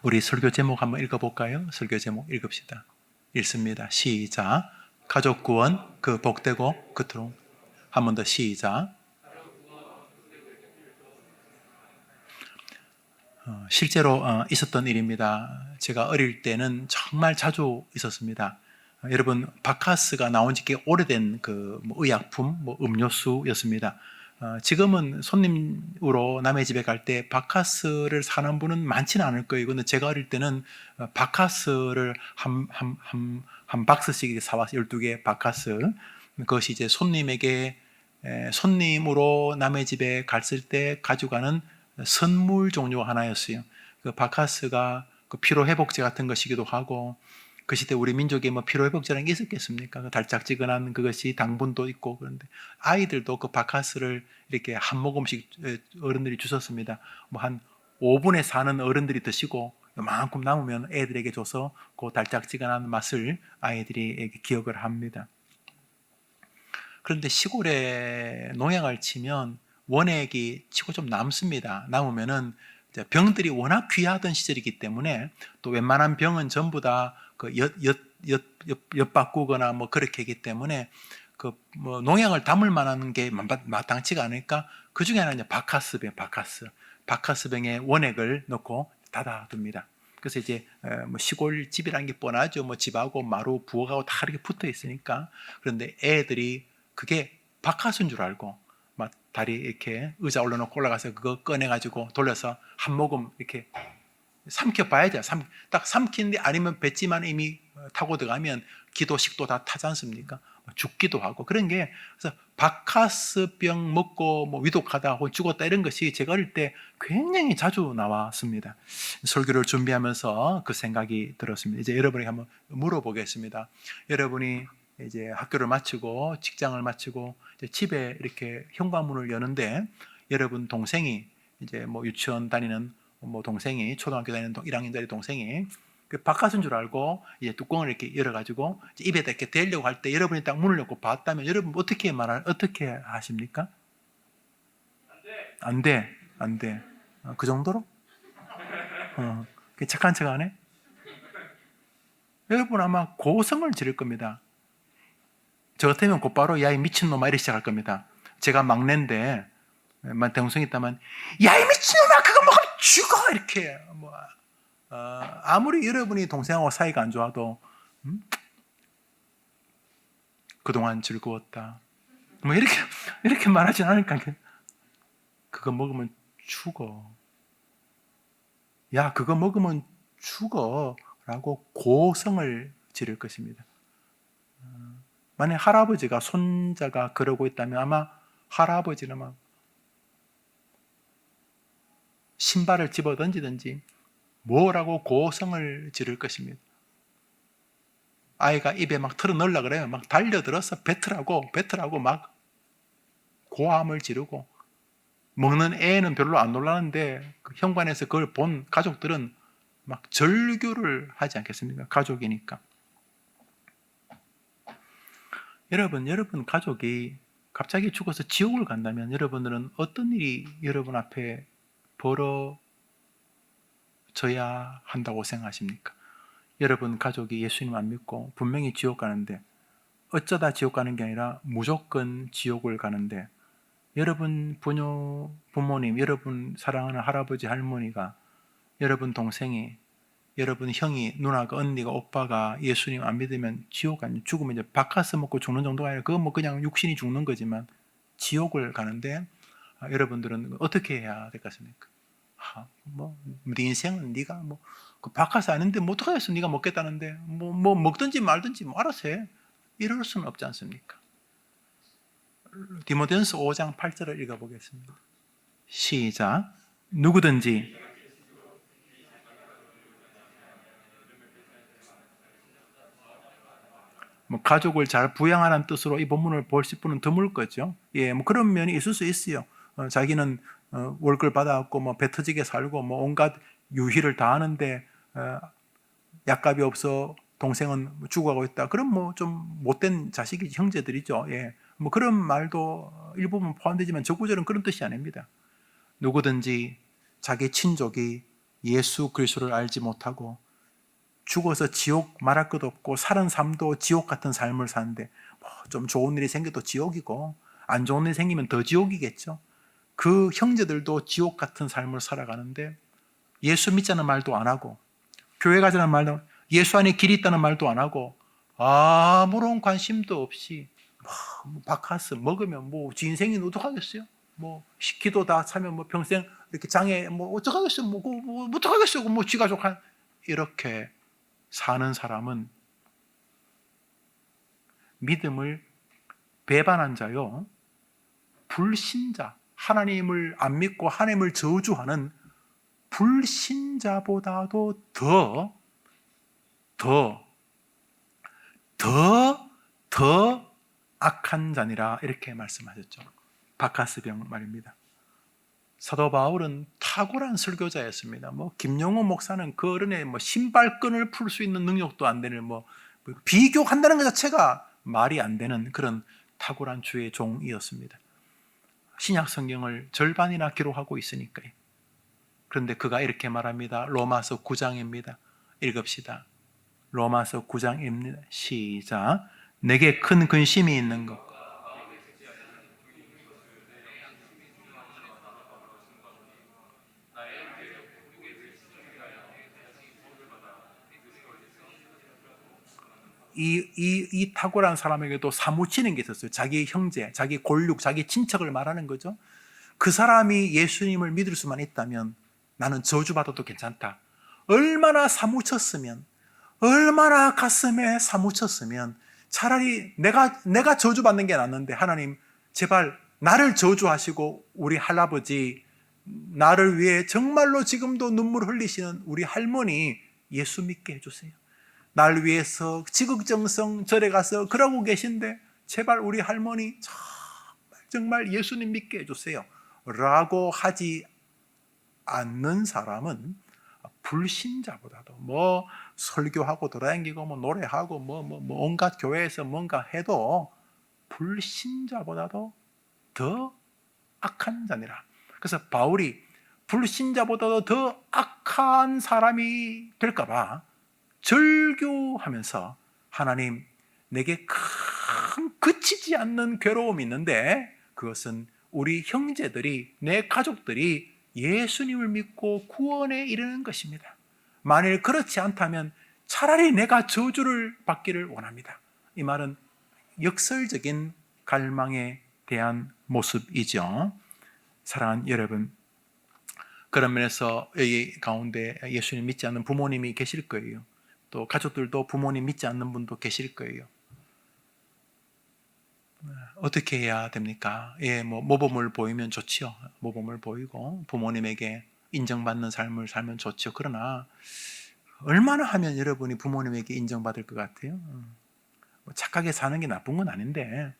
우리 설교 제목 한번 읽어볼까요? 설교 제목 읽읍시다. 읽습니다. 시작. 가족 구원 그 복되고 그토록. 한 번 더 시작. 실제로 있었던 일입니다. 제가 어릴 때는 정말 자주 있었습니다. 여러분, 바카스가 나온 지 꽤 오래된 의약품, 음료수였습니다. 지금은 손님으로 남의 집에 갈 때 바카스를 사는 분은 많지는 않을 거예요. 근데 제가 어릴 때는 바카스를 한 박스씩 사와서 12개 바카스. 그것이 이제 손님으로 남의 집에 갔을 때 가져가는 선물 종류 하나였어요. 그 바카스가 그 피로회복제 같은 것이기도 하고, 그 시대 우리 민족에 피로회복제라는 게 있었겠습니까? 그 달짝지근한 그것이 당분도 있고. 그런데 아이들도 그 바카스를 이렇게 한 모금씩 어른들이 주셨습니다. 한 5분에 사는 어른들이 드시고 요만큼 남으면 애들에게 줘서 그 달짝지근한 맛을 아이들이 기억을 합니다. 그런데 시골에 농약을 치면 원액이 치고 좀 남습니다. 남으면은 병들이 워낙 귀하던 시절이기 때문에 또 웬만한 병은 전부 다 엿 바꾸거나 그렇게 하기 때문에 농약을 담을 만한 게 마땅치가 않으니까 그 중에 하나는 바카스병에 원액을 넣고 닫아둡니다. 그래서 이제 시골 집이라는 게 뻔하죠. 집하고 마루, 부엌하고 다 이렇게 붙어 있으니까. 그런데 애들이 그게 바카스인 줄 알고 막 다리 이렇게 의자 올려놓고 올라가서 그거 꺼내가지고 돌려서 한 모금 이렇게 삼켜봐야죠. 딱 삼키는데 아니면 뱉지만 이미 타고 들어가면 기도, 식도 다 타지 않습니까? 죽기도 하고 그런 게. 그래서 바카스병 먹고 위독하다 혹은 죽었다 이런 것이 제가 어릴 때 굉장히 자주 나왔습니다. 설교를 준비하면서 그 생각이 들었습니다. 이제 여러분에게 한번 물어보겠습니다. 여러분이 이제 학교를 마치고 직장을 마치고 이제 집에 이렇게 현관문을 여는데 여러분 동생이 이제 유치원 다니는 동생이 초등학교 다니는 1학년짜리 동생이 그 바깥인 줄 알고 이제 뚜껑을 이렇게 열어가지고 입에다 이렇게 대려고 할 때 여러분이 딱 문을 열고 봤다면 여러분 어떻게 하십니까? 안 돼. 그 정도로? 착한 척 안 해? 여러분 아마 고성을 지를 겁니다. 저 같으면 곧바로 야 이 미친놈아 이렇게 시작할 겁니다. 제가 막내인데 동생이 있다면 야 이 미친놈아 그거 먹으면 죽어 이렇게 아무리 여러분이 동생하고 사이가 안 좋아도 그동안 즐거웠다 이렇게 말하진 않을까. 그거 먹으면 죽어. 야 그거 먹으면 죽어 라고 고성을 지를 것입니다. 만약 할아버지가 손자가 그러고 있다면 아마 할아버지는 막 신발을 집어 던지든지 뭐라고 고성을 지를 것입니다. 아이가 입에 막 털어 넣으려고 그래요. 막 달려들어서 뱉으라고 막 고함을 지르고, 먹는 애는 별로 안 놀라는데 그 현관에서 그걸 본 가족들은 막 절규를 하지 않겠습니까? 가족이니까. 여러분 가족이 갑자기 죽어서 지옥을 간다면 여러분들은 어떤 일이 여러분 앞에 벌어져야 한다고 생각하십니까? 여러분 가족이 예수님 안 믿고 분명히 지옥 가는데, 어쩌다 지옥 가는 게 아니라 무조건 지옥을 가는데, 여러분 부모님, 여러분 사랑하는 할아버지 할머니가, 여러분 동생이, 여러분 형이, 누나가, 언니가, 오빠가 예수님 안 믿으면 지옥 아니에요. 죽으면 이제 바카스 먹고 죽는 정도가 아니라 그건 그냥 육신이 죽는 거지만 지옥을 가는데, 여러분들은 어떻게 해야 될 것 같습니까? 네 인생은 네가 그 바카스 아닌데 어떡하겠어. 네가 먹겠다는데 먹든지 말든지 알아서 해. 이럴 수는 없지 않습니까? 디모데전서 5장 8절을 읽어보겠습니다. 시작. 누구든지 가족을 잘 부양하라는 뜻으로 이 본문을 보실 분은 드물 거죠. 그런 면이 있을 수 있어요. 자기는 월급 받아갖고 배 터지게 살고 온갖 유희를 다 하는데 약값이 없어 동생은 죽어가고 있다. 그럼 좀 못된 자식이 형제들이죠. 그런 말도 일부분 포함되지만 저 구절은 그런 뜻이 아닙니다. 누구든지 자기 친족이 예수 그리스도를 알지 못하고 죽어서 지옥 말할 것 없고 살은 삶도 지옥 같은 삶을 사는데 좀 좋은 일이 생겨도 지옥이고 안 좋은 일이 생기면 더 지옥이겠죠. 그 형제들도 지옥 같은 삶을 살아가는데 예수 믿자는 말도 안 하고 교회 가자는 말도 예수 안에 길이 있다는 말도 안 하고 아무런 관심도 없이 바카스 먹으면 뭐 지 인생이 어떡하겠어요? 뭐 기도 다 차면 뭐 평생 이렇게 장애 뭐 어떡하겠어요? 뭐 어떡하겠어요? 뭐 지가족 한 이렇게 사는 사람은 믿음을 배반한 자요, 불신자, 하나님을 안 믿고 하나님을 저주하는 불신자보다도 더 악한 자니라 이렇게 말씀하셨죠. 바카스병 말입니다. 사도 바울은 탁월한 설교자였습니다. 뭐 김용호 목사는 그 어른의 뭐 신발끈을 풀 수 있는 능력도 안 되는 뭐 비교한다는 것 자체가 말이 안 되는 그런 탁월한 주의 종이었습니다. 신약 성경을 절반이나 기록하고 있으니까요. 그런데 그가 이렇게 말합니다. 로마서 9장입니다. 읽읍시다. 로마서 9장입니다. 시작. 내게 큰 근심이 있는 것. 이 탁월한 사람에게도 사무치는 게 있었어요. 자기 형제, 자기 골육, 자기 친척을 말하는 거죠. 그 사람이 예수님을 믿을 수만 있다면 나는 저주받아도 괜찮다. 얼마나 사무쳤으면, 얼마나 가슴에 사무쳤으면 차라리 내가 저주받는 게 낫는데 하나님 제발 나를 저주하시고 우리 할아버지, 나를 위해 정말로 지금도 눈물 흘리시는 우리 할머니 예수 믿게 해주세요. 날 위해서 지극정성 절에 가서 그러고 계신데 제발 우리 할머니 정말 예수님 믿게 해주세요 라고 하지 않는 사람은 불신자보다도 뭐 설교하고 돌아다니고 뭐 노래하고 뭐 온갖 교회에서 뭔가 해도 불신자보다도 더 악한 자니라. 그래서 바울이 불신자보다도 더 악한 사람이 될까봐 절규하면서 하나님 내게 큰 그치지 않는 괴로움이 있는데 그것은 우리 형제들이 내 가족들이 예수님을 믿고 구원에 이르는 것입니다. 만일 그렇지 않다면 차라리 내가 저주를 받기를 원합니다. 이 말은 역설적인 갈망에 대한 모습이죠. 사랑하는 여러분, 그런 면에서 여기 가운데 예수님 믿지 않는 부모님이 계실 거예요. 또 가족들도 부모님 믿지 않는 분도 계실 거예요. 어떻게 해야 됩니까? 예, 뭐 모범을 보이면 좋지요. 모범을 보이고 부모님에게 인정받는 삶을 살면 좋죠. 그러나 얼마나 하면 여러분이 부모님에게 인정받을 것 같아요? 착하게 사는 게 나쁜 건 아닌데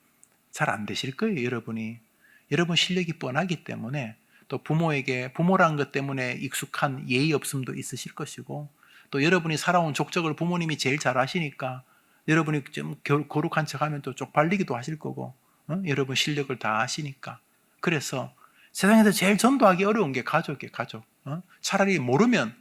잘 안 되실 거예요. 여러분 실력이 뻔하기 때문에 또 부모라는 것 때문에 익숙한 예의 없음도 있으실 것이고 또 여러분이 살아온 족적을 부모님이 제일 잘 아시니까 여러분이 좀 거룩한 척하면 또 쪽팔리기도 하실 거고 여러분 실력을 다 아시니까 그래서 세상에서 제일 전도하기 어려운 게 가족이에요. 가족. 차라리 모르면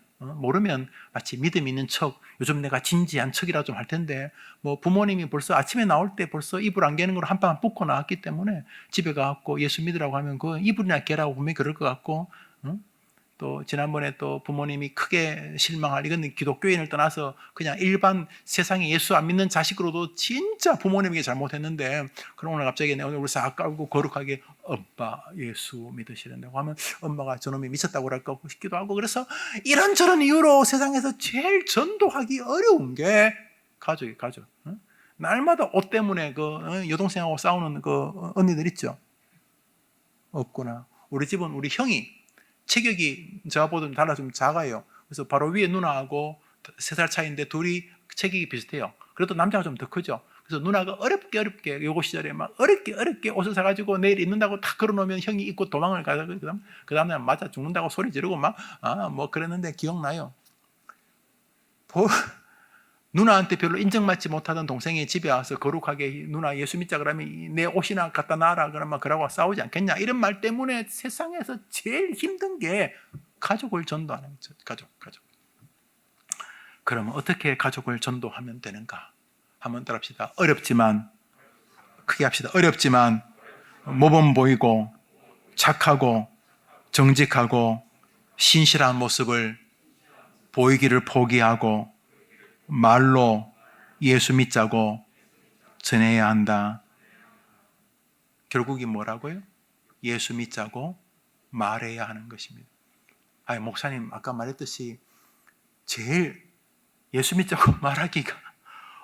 마치 믿음 있는 척 요즘 내가 진지한 척이라 좀 할 텐데 뭐 부모님이 벌써 아침에 나올 때 벌써 이불 안 개는 걸 한 방 뽑고 나왔기 때문에 집에 가갖고 예수 믿으라고 하면 그 이불이나 개라고 분명히 그럴 것 같고 또 지난번에 또 부모님이 크게 실망할 이건 기독교인을 떠나서 그냥 일반 세상에 예수 안 믿는 자식으로도 진짜 부모님에게 잘못했는데 그럼 오늘 갑자기 오늘 우리 싹 깔고 거룩하게 엄마 예수 믿으시는다고 하면 엄마가 저놈이 미쳤다고 그럴까 싶기도 하고 그래서 이런저런 이유로 세상에서 제일 전도하기 어려운 게 가족이에요. 가족. 날마다 옷 때문에 그 여동생하고 싸우는 그 언니들 있죠? 없구나. 우리 집은 우리 형이 체격이 저보다 달라 좀 작아요. 그래서 바로 위에 누나하고 3살 차이인데 둘이 체격이 비슷해요. 그래도 남자가 좀 더 크죠. 그래서 누나가 어렵게 요거 시절에 막 어렵게 옷을 사가지고 내일 입는다고 탁 걸어놓으면 형이 입고 도망을 가서 그 다음날 맞아 죽는다고 소리 지르고 막 뭐 그랬는데 기억나요. 누나한테 별로 인정받지 못하던 동생이 집에 와서 거룩하게 누나 예수 믿자 그러면 내 옷이나 갖다 놔라 그러면 그러고 싸우지 않겠냐 이런 말 때문에 세상에서 제일 힘든 게 가족을 전도하는 거죠. 가족. 그러면 어떻게 가족을 전도하면 되는가? 한번 따라합시다. 어렵지만, 크게 합시다. 어렵지만 모범 보이고 착하고 정직하고 신실한 모습을 보이기를 포기하고 말로 예수 믿자고 전해야 한다. 결국이 뭐라고요? 예수 믿자고 말해야 하는 것입니다. 아니, 목사님 아까 말했듯이 제일 예수 믿자고 말하기가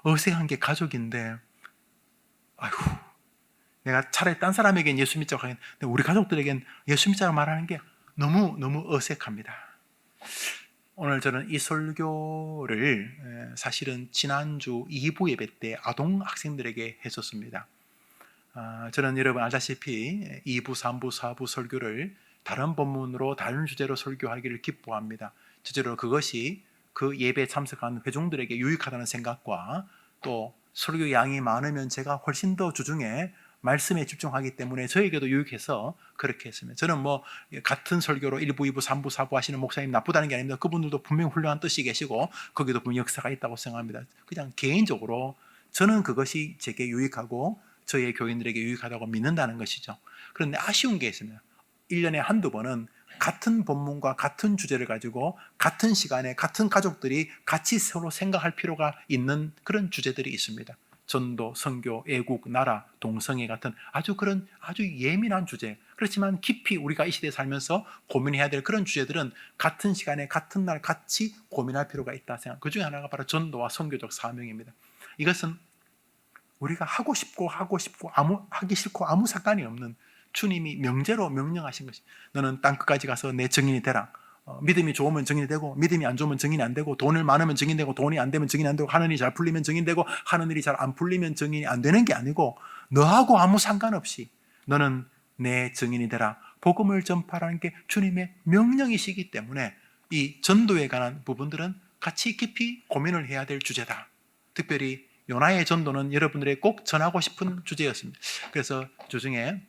어색한 게 가족인데, 아이고, 내가 차라리 딴 사람에겐 예수 믿자고 하겠는데 우리 가족들에겐 예수 믿자고 말하는 게 너무 어색합니다. 오늘 저는 이 설교를 사실은 지난주 2부 예배 때 아동 학생들에게 했었습니다. 저는 여러분 알다시피 2부, 3부, 4부 설교를 다른 본문으로 다른 주제로 설교하기를 기뻐합니다. 실제로 그것이 그 예배에 참석한 회중들에게 유익하다는 생각과 또 설교 양이 많으면 제가 훨씬 더 주중에 말씀에 집중하기 때문에 저에게도 유익해서 그렇게 했습니다. 저는 뭐 같은 설교로 1부, 2부, 3부, 4부 하시는 목사님 나쁘다는 게 아닙니다. 그분들도 분명히 훌륭한 뜻이 계시고 거기도 분명 역사가 있다고 생각합니다. 그냥 개인적으로 저는 그것이 제게 유익하고 저희 교인들에게 유익하다고 믿는다는 것이죠. 그런데 아쉬운 게 있습니다. 1년에 한두 번은 같은 본문과 같은 주제를 가지고 같은 시간에 같은 가족들이 같이 서로 생각할 필요가 있는 그런 주제들이 있습니다. 전도, 선교, 애국, 나라, 동성애 같은 아주 예민한 주제. 그렇지만 깊이 우리가 이 시대에 살면서 고민해야 될 그런 주제들은 같은 시간에 같은 날 같이 고민할 필요가 있다 생각. 그 중에 하나가 바로 전도와 선교적 사명입니다. 이것은 우리가 하고 싶고 하기 싫고 아무 상관이 없는 주님이 명제로 명령하신 것이, 너는 땅 끝까지 가서 내 증인이 되라. 믿음이 좋으면 증인이 되고 믿음이 안 좋으면 증인이 안 되고, 돈을 많으면 증인되고 돈이 안 되면 증인이 안 되고, 하는 일이 잘 풀리면 증인되고 하는 일이 잘 안 풀리면 증인이 안 되는 게 아니고, 너하고 아무 상관없이 너는 내 증인이 되라. 복음을 전파라는 게 주님의 명령이시기 때문에 이 전도에 관한 부분들은 같이 깊이 고민을 해야 될 주제다. 특별히 요나의 전도는 여러분들에게 꼭 전하고 싶은 주제였습니다. 그래서 주중에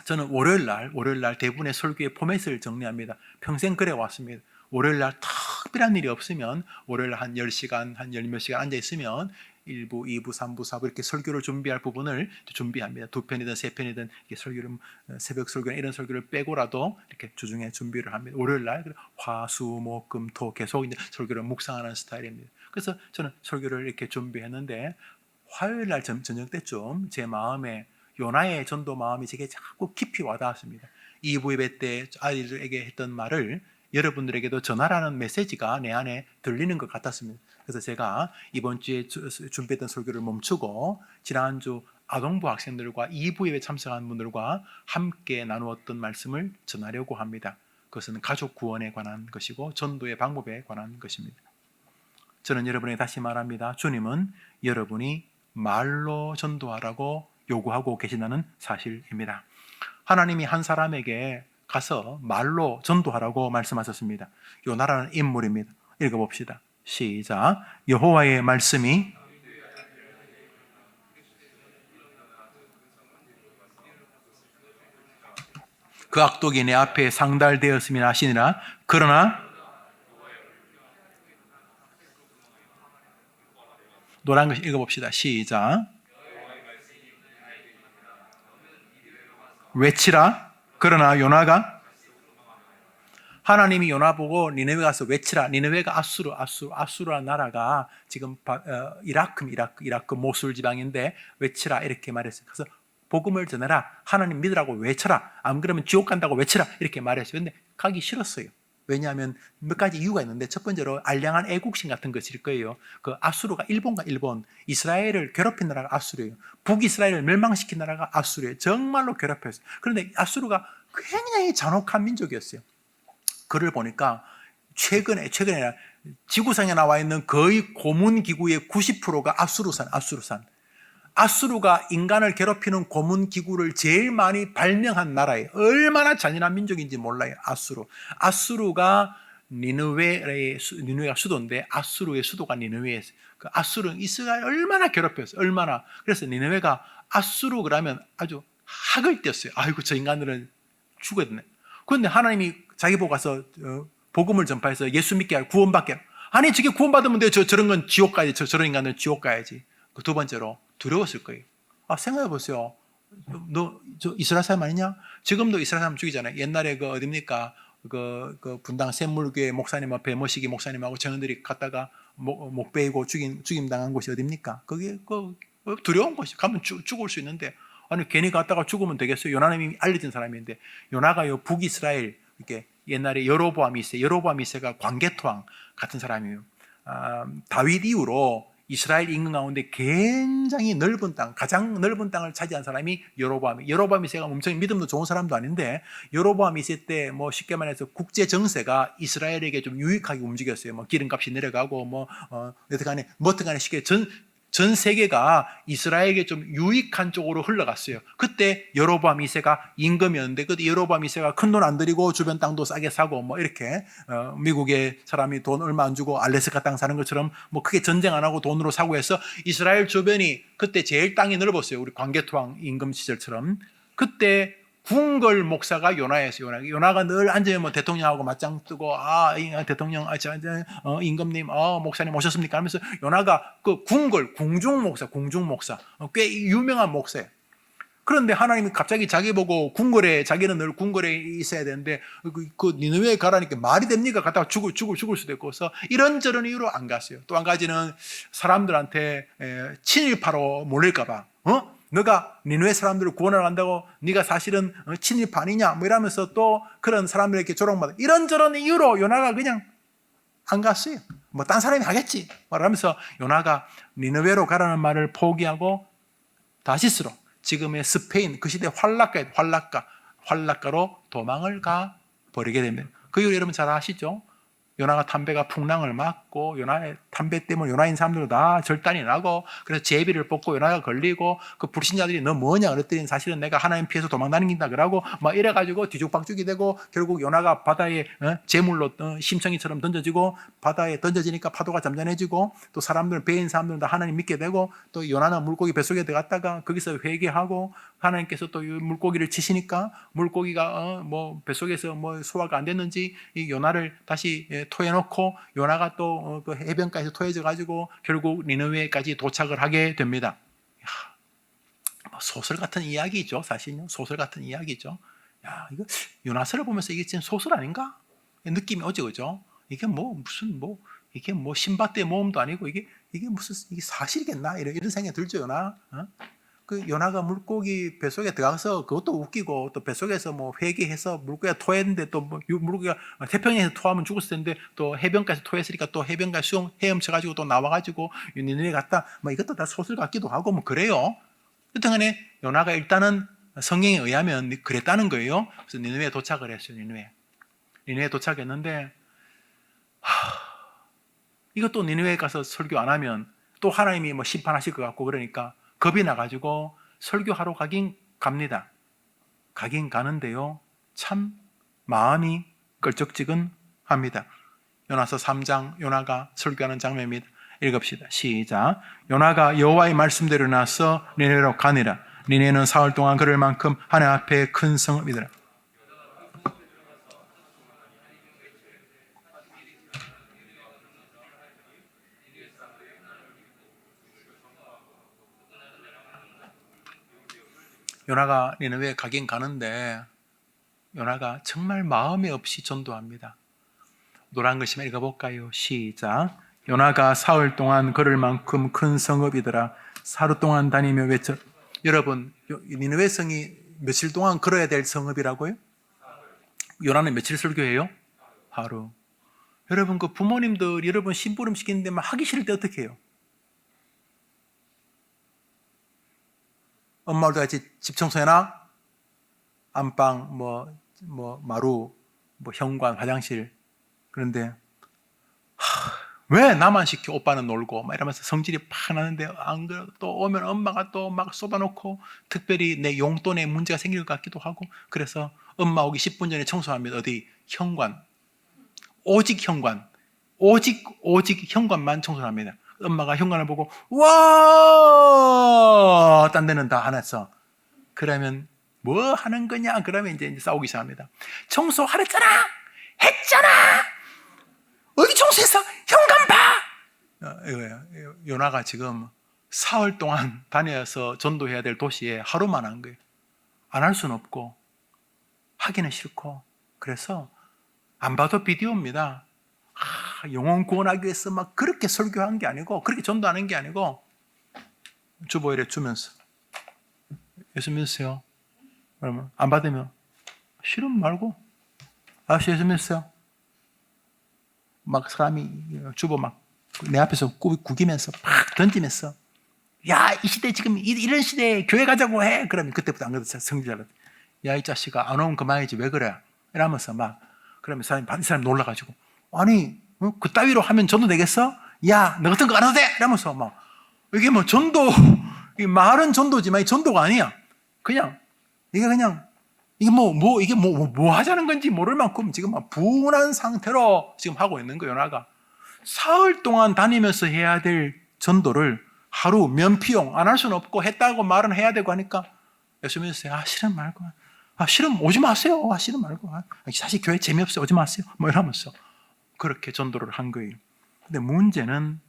저는 월요일 날 대부분의 설교의 포맷을 정리합니다. 평생 그래 왔습니다. 월요일 날 특별한 일이 없으면 월요일 날 한 10시간, 한 열 몇 시간 앉아 있으면 1부, 2부, 3부, 4부 이렇게 설교를 준비할 부분을 준비합니다. 2편이든 3편이든 이렇게 설교를, 새벽 설교나 이런 설교를 빼고라도 이렇게 주중에 준비를 합니다. 월요일 날 화, 수, 목, 금, 토 계속 이제 설교를 묵상하는 스타일입니다. 그래서 저는 설교를 이렇게 준비했는데 화요일 날 저녁 때쯤 제 마음에 요나의 전도 마음이 제게 자꾸 깊이 와닿았습니다. 2부 예배 때 아이들에게 했던 말을 여러분들에게도 전하라는 메시지가 내 안에 들리는 것 같았습니다. 그래서 제가 이번 주에 준비했던 설교를 멈추고 지난주 아동부 학생들과 2부 예배 참석한 분들과 함께 나누었던 말씀을 전하려고 합니다. 그것은 가족 구원에 관한 것이고 전도의 방법에 관한 것입니다. 저는 여러분에게 다시 말합니다. 주님은 여러분이 말로 전도하라고 요구하고 계신다는 사실입니다. 하나님이 한 사람에게 가서 말로 전도하라고 말씀하셨습니다. 요나라는 인물입니다. 읽어봅시다. 시작. 여호와의 말씀이 그 악독이 내 앞에 상달되었음이나 하시니라. 그러나 노란 것 읽어봅시다. 시작. 외치라. 그러나 요나가, 하나님이 요나 보고 니느웨 가서 외치라. 니느웨가 아수르라는 나라가 지금 이라크 모술 지방인데 외치라 이렇게 말했어요. 그래서 복음을 전해라. 하나님 믿으라고 외쳐라. 안 그러면 지옥 간다고 외치라. 이렇게 말했어요. 근데 가기 싫었어요. 왜냐하면 몇 가지 이유가 있는데, 첫 번째로 알량한 애국심 같은 것일 거예요. 그 아수르가 일본, 이스라엘을 괴롭힌 나라가 아수르예요. 북이스라엘을 멸망시킨 나라가 아수르예요. 정말로 괴롭혔어요. 그런데 아수르가 굉장히 잔혹한 민족이었어요. 글을 보니까 최근에 지구상에 나와 있는 거의 고문 기구의 90%가 아수르산. 아수르가 인간을 괴롭히는 고문 기구를 제일 많이 발명한 나라예요. 얼마나 잔인한 민족인지 몰라요. 아수르가 니느웨가 수도인데 아수르의 수도가 니느웨였어요. 그 아수르는 이스라엘 얼마나 괴롭혔어요. 얼마나. 그래서 니느웨가 아수르 그러면 아주 학을 띄었어요. 아이고 저 인간들은 죽었네. 그런데 하나님이 자기 보고 가서 복음을 전파해서 예수 믿게 하고 구원받게 하고. 아니 저게 구원받으면 돼. 저런 건 지옥 가야지. 저런 인간은 지옥 가야지. 그 두 번째로 두려웠을 거예요. 생각해 보세요. 너 저 이스라엘 사람 아니냐? 지금도 이스라엘 사람 죽이잖아요. 옛날에 그 어딥니까? 그 분당 샘물교회 목사님 앞에 머시기 목사님하고 정원들이 갔다가 목 베이고 죽임 당한 곳이 어딥니까? 그게 두려운 곳이 가면 죽을 수 있는데 아니 괜히 갔다가 죽으면 되겠어요? 요나님이 알려진 사람인데 요나가요 북이스라엘 이렇게 옛날에 여로보암 2세 여로보암 2세가 광개토왕 같은 사람이에요. 다윗 이후로 이스라엘 인근 가운데 굉장히 넓은 땅, 가장 넓은 땅을 차지한 사람이 여로보암 2세가 엄청 믿음도 좋은 사람도 아닌데 여로보암 2세 때 뭐 쉽게 말해서 국제 정세가 이스라엘에게 좀 유익하게 움직였어요. 뭐 기름값이 내려가고 어떡하네 쉽게 전 세계가 이스라엘에게 좀 유익한 쪽으로 흘러갔어요. 그때 여로보암 2세가 임금이었는데 그때 여로보암 2세가 큰 돈 안 들이고 주변 땅도 싸게 사고 뭐 이렇게 미국의 사람이 돈 얼마 안 주고 알래스카 땅 사는 것처럼 뭐 크게 전쟁 안 하고 돈으로 사고 해서 이스라엘 주변이 그때 제일 땅이 넓었어요. 우리 광개토왕 임금 시절처럼. 그때 궁궐 목사가 요나였어요. 요나가 늘 앉으면 뭐 대통령하고 맞짱 뜨고 대통령 임금님 목사님 오셨습니까 하면서 요나가 그 궁중 목사 꽤 유명한 목사예요. 그런데 하나님이 갑자기 자기 보고 자기는 늘 궁궐에 있어야 되는데 그 니느웨에 가라니까 말이 됩니까? 갔다가 죽을 수도 있고 해서 이런저런 이유로 안 갔어요. 또 한 가지는 사람들한테 친일파로 몰릴까 봐. 너가 니느웨 사람들을 구원하러 간다고 네가 사실은 친일파 아니냐 뭐 이러면서 또 그런 사람들에게 조롱받아. 이런저런 이유로 요나가 그냥 안 갔어요. 뭐 딴 사람이 하겠지 말하면서 요나가 니느웨로 가라는 말을 포기하고 다시스로 지금의 스페인 그 시대 활락가로 도망을 가 버리게 됩니다. 그 이유 여러분 잘 아시죠? 요나가 담배가 풍랑을 맞고 요나의 담배 때문에 요나인 사람들도 다 절단이 나고 그래서 제비를 뽑고 요나가 걸리고 그 불신자들이 너 뭐냐 그랬더니 사실은 내가 하나님 피해서 도망 다닌다 그러고 막 이래가지고 뒤죽박죽이 되고 결국 요나가 바다에 재물로 심청이처럼 던져지고 바다에 던져지니까 파도가 잠잠해지고 또 배인 사람들은 다 하나님 믿게 되고 또 요나는 물고기 뱃속에 들어갔다가 거기서 회개하고 하나님께서 또 물고기를 치시니까 물고기가 뭐 뱃속에서 뭐 소화가 안 됐는지 이 요나를 다시 토해놓고 요나가 또 그 해변가에서 토해져 가지고 결국 니느웨까지 도착을 하게 됩니다. 소설 같은 이야기죠. 사실은 소설 같은 이야기죠. 이거 요나서를 보면서 이게 지금 소설 아닌가? 느낌이 오죠, 그죠? 이게 이게 신밧드의 모험도 아니고 이게 사실이겠나? 이런 생각이 들죠, 요나. 그 요나가 물고기 뱃속에 들어가서 그것도 웃기고 또 뱃속에서 뭐 회개해서 물고기가 토했는데 또 물고기가 태평양에서 토하면 죽었을 텐데 또 해변가에서 토했으니까 또 해변가에 헤엄쳐가지고 또 나와가지고 니느웨 갔다 뭐 이것도 다 소설 같기도 하고 뭐 그래요. 여튼간에 요나가 일단은 성경에 의하면 그랬다는 거예요. 그래서 니느웨에 도착을 했어요. 니느웨에 도착했는데 이것도 니느웨에 가서 설교 안 하면 또 하나님이 뭐 심판하실 것 같고 그러니까 겁이 나가지고 설교하러 가긴 갑니다. 가긴 가는데요. 참 마음이 껄쩍지근합니다. 요나서 3장 요나가 설교하는 장면입니다. 읽읍시다. 시작. 요나가 여호와의 말씀대로 일어나서 니느웨로 가니라. 니느웨는 사흘 동안 걸을 만큼 하나님 앞에 큰 성읍이더라. 요나가 니느웨에 가긴 가는데 요나가 정말 마음이 없이 전도합니다. 노란 글씨만 읽어볼까요? 시작. 요나가 사흘 동안 걸을 만큼 큰 성읍이더라. 하루 동안 다니며 외쳐. 여러분, 니느웨 성이 며칠 동안 걸어야 될 성읍이라고요? 요나는 며칠 설교해요? 하루. 여러분, 그 부모님들 여러분 심부름 시키는데 막 하기 싫을 때 어떻게 해요? 엄마도 같이 집 청소해놔? 안방, 마루, 현관, 화장실. 그런데 왜 나만 시켜? 오빠는 놀고 막 이러면서 성질이 팍 나는데 안 그래도 또 오면 엄마가 또 막 쏟아놓고 특별히 내 용돈에 문제가 생길 것 같기도 하고 그래서 엄마 오기 10분 전에 청소합니다. 어디? 현관. 오직 현관만 청소합니다. 엄마가 현관을 보고 와! 딴 데는 다 안 했어. 그러면 뭐 하는 거냐? 그러면 이제 싸우기 시작합니다. 청소하랬잖아! 했잖아. 어디 총수했어? 현관 봐. 이거예요. 요나가 지금 사흘 동안 다녀서 전도해야 될 도시에 하루만 한 거예요. 안 할 수는 없고 하기는 싫고. 그래서 안 봐도 비디오입니다. 영혼 구원하기 위해서 막 그렇게 설교한 게 아니고, 그렇게 전도하는 게 아니고, 주보 이래 주면서, 예수 믿으세요? 그러면 안 받으면 싫으면 말고, 아저씨 예수 믿으세요? 막 사람이 주보 막 내 앞에서 구기면서 막 던지면서, 야, 이 시대 지금 이런 시대에 교회 가자고 해. 그러면 그때부터 안 그래도 성질을, 야, 이 자식아, 안 오면 그만이지 왜 그래? 이러면서 막, 그러면 사람 놀라가지고, 아니, 그 따위로 하면 전도 되겠어? 야, 너 같은 거 안 해도 돼! 이러면서 막, 이게 뭐 전도, 말은 전도지만 이 전도가 아니야. 그냥, 이게 그냥, 이게 뭐 하자는 건지 모를 만큼 지금 막 분한 상태로 지금 하고 있는 거예요, 요나가. 사흘 동안 다니면서 해야 될 전도를 하루 면피용 안 할 수는 없고 했다고 말은 해야 되고 하니까 예수 믿으세요. 싫으면 말고. 싫으면 오지 마세요. 싫으면 말고. 사실 교회 재미없어요. 오지 마세요. 뭐 이러면서 그렇게 전도를 한 거예요. 근데 문제는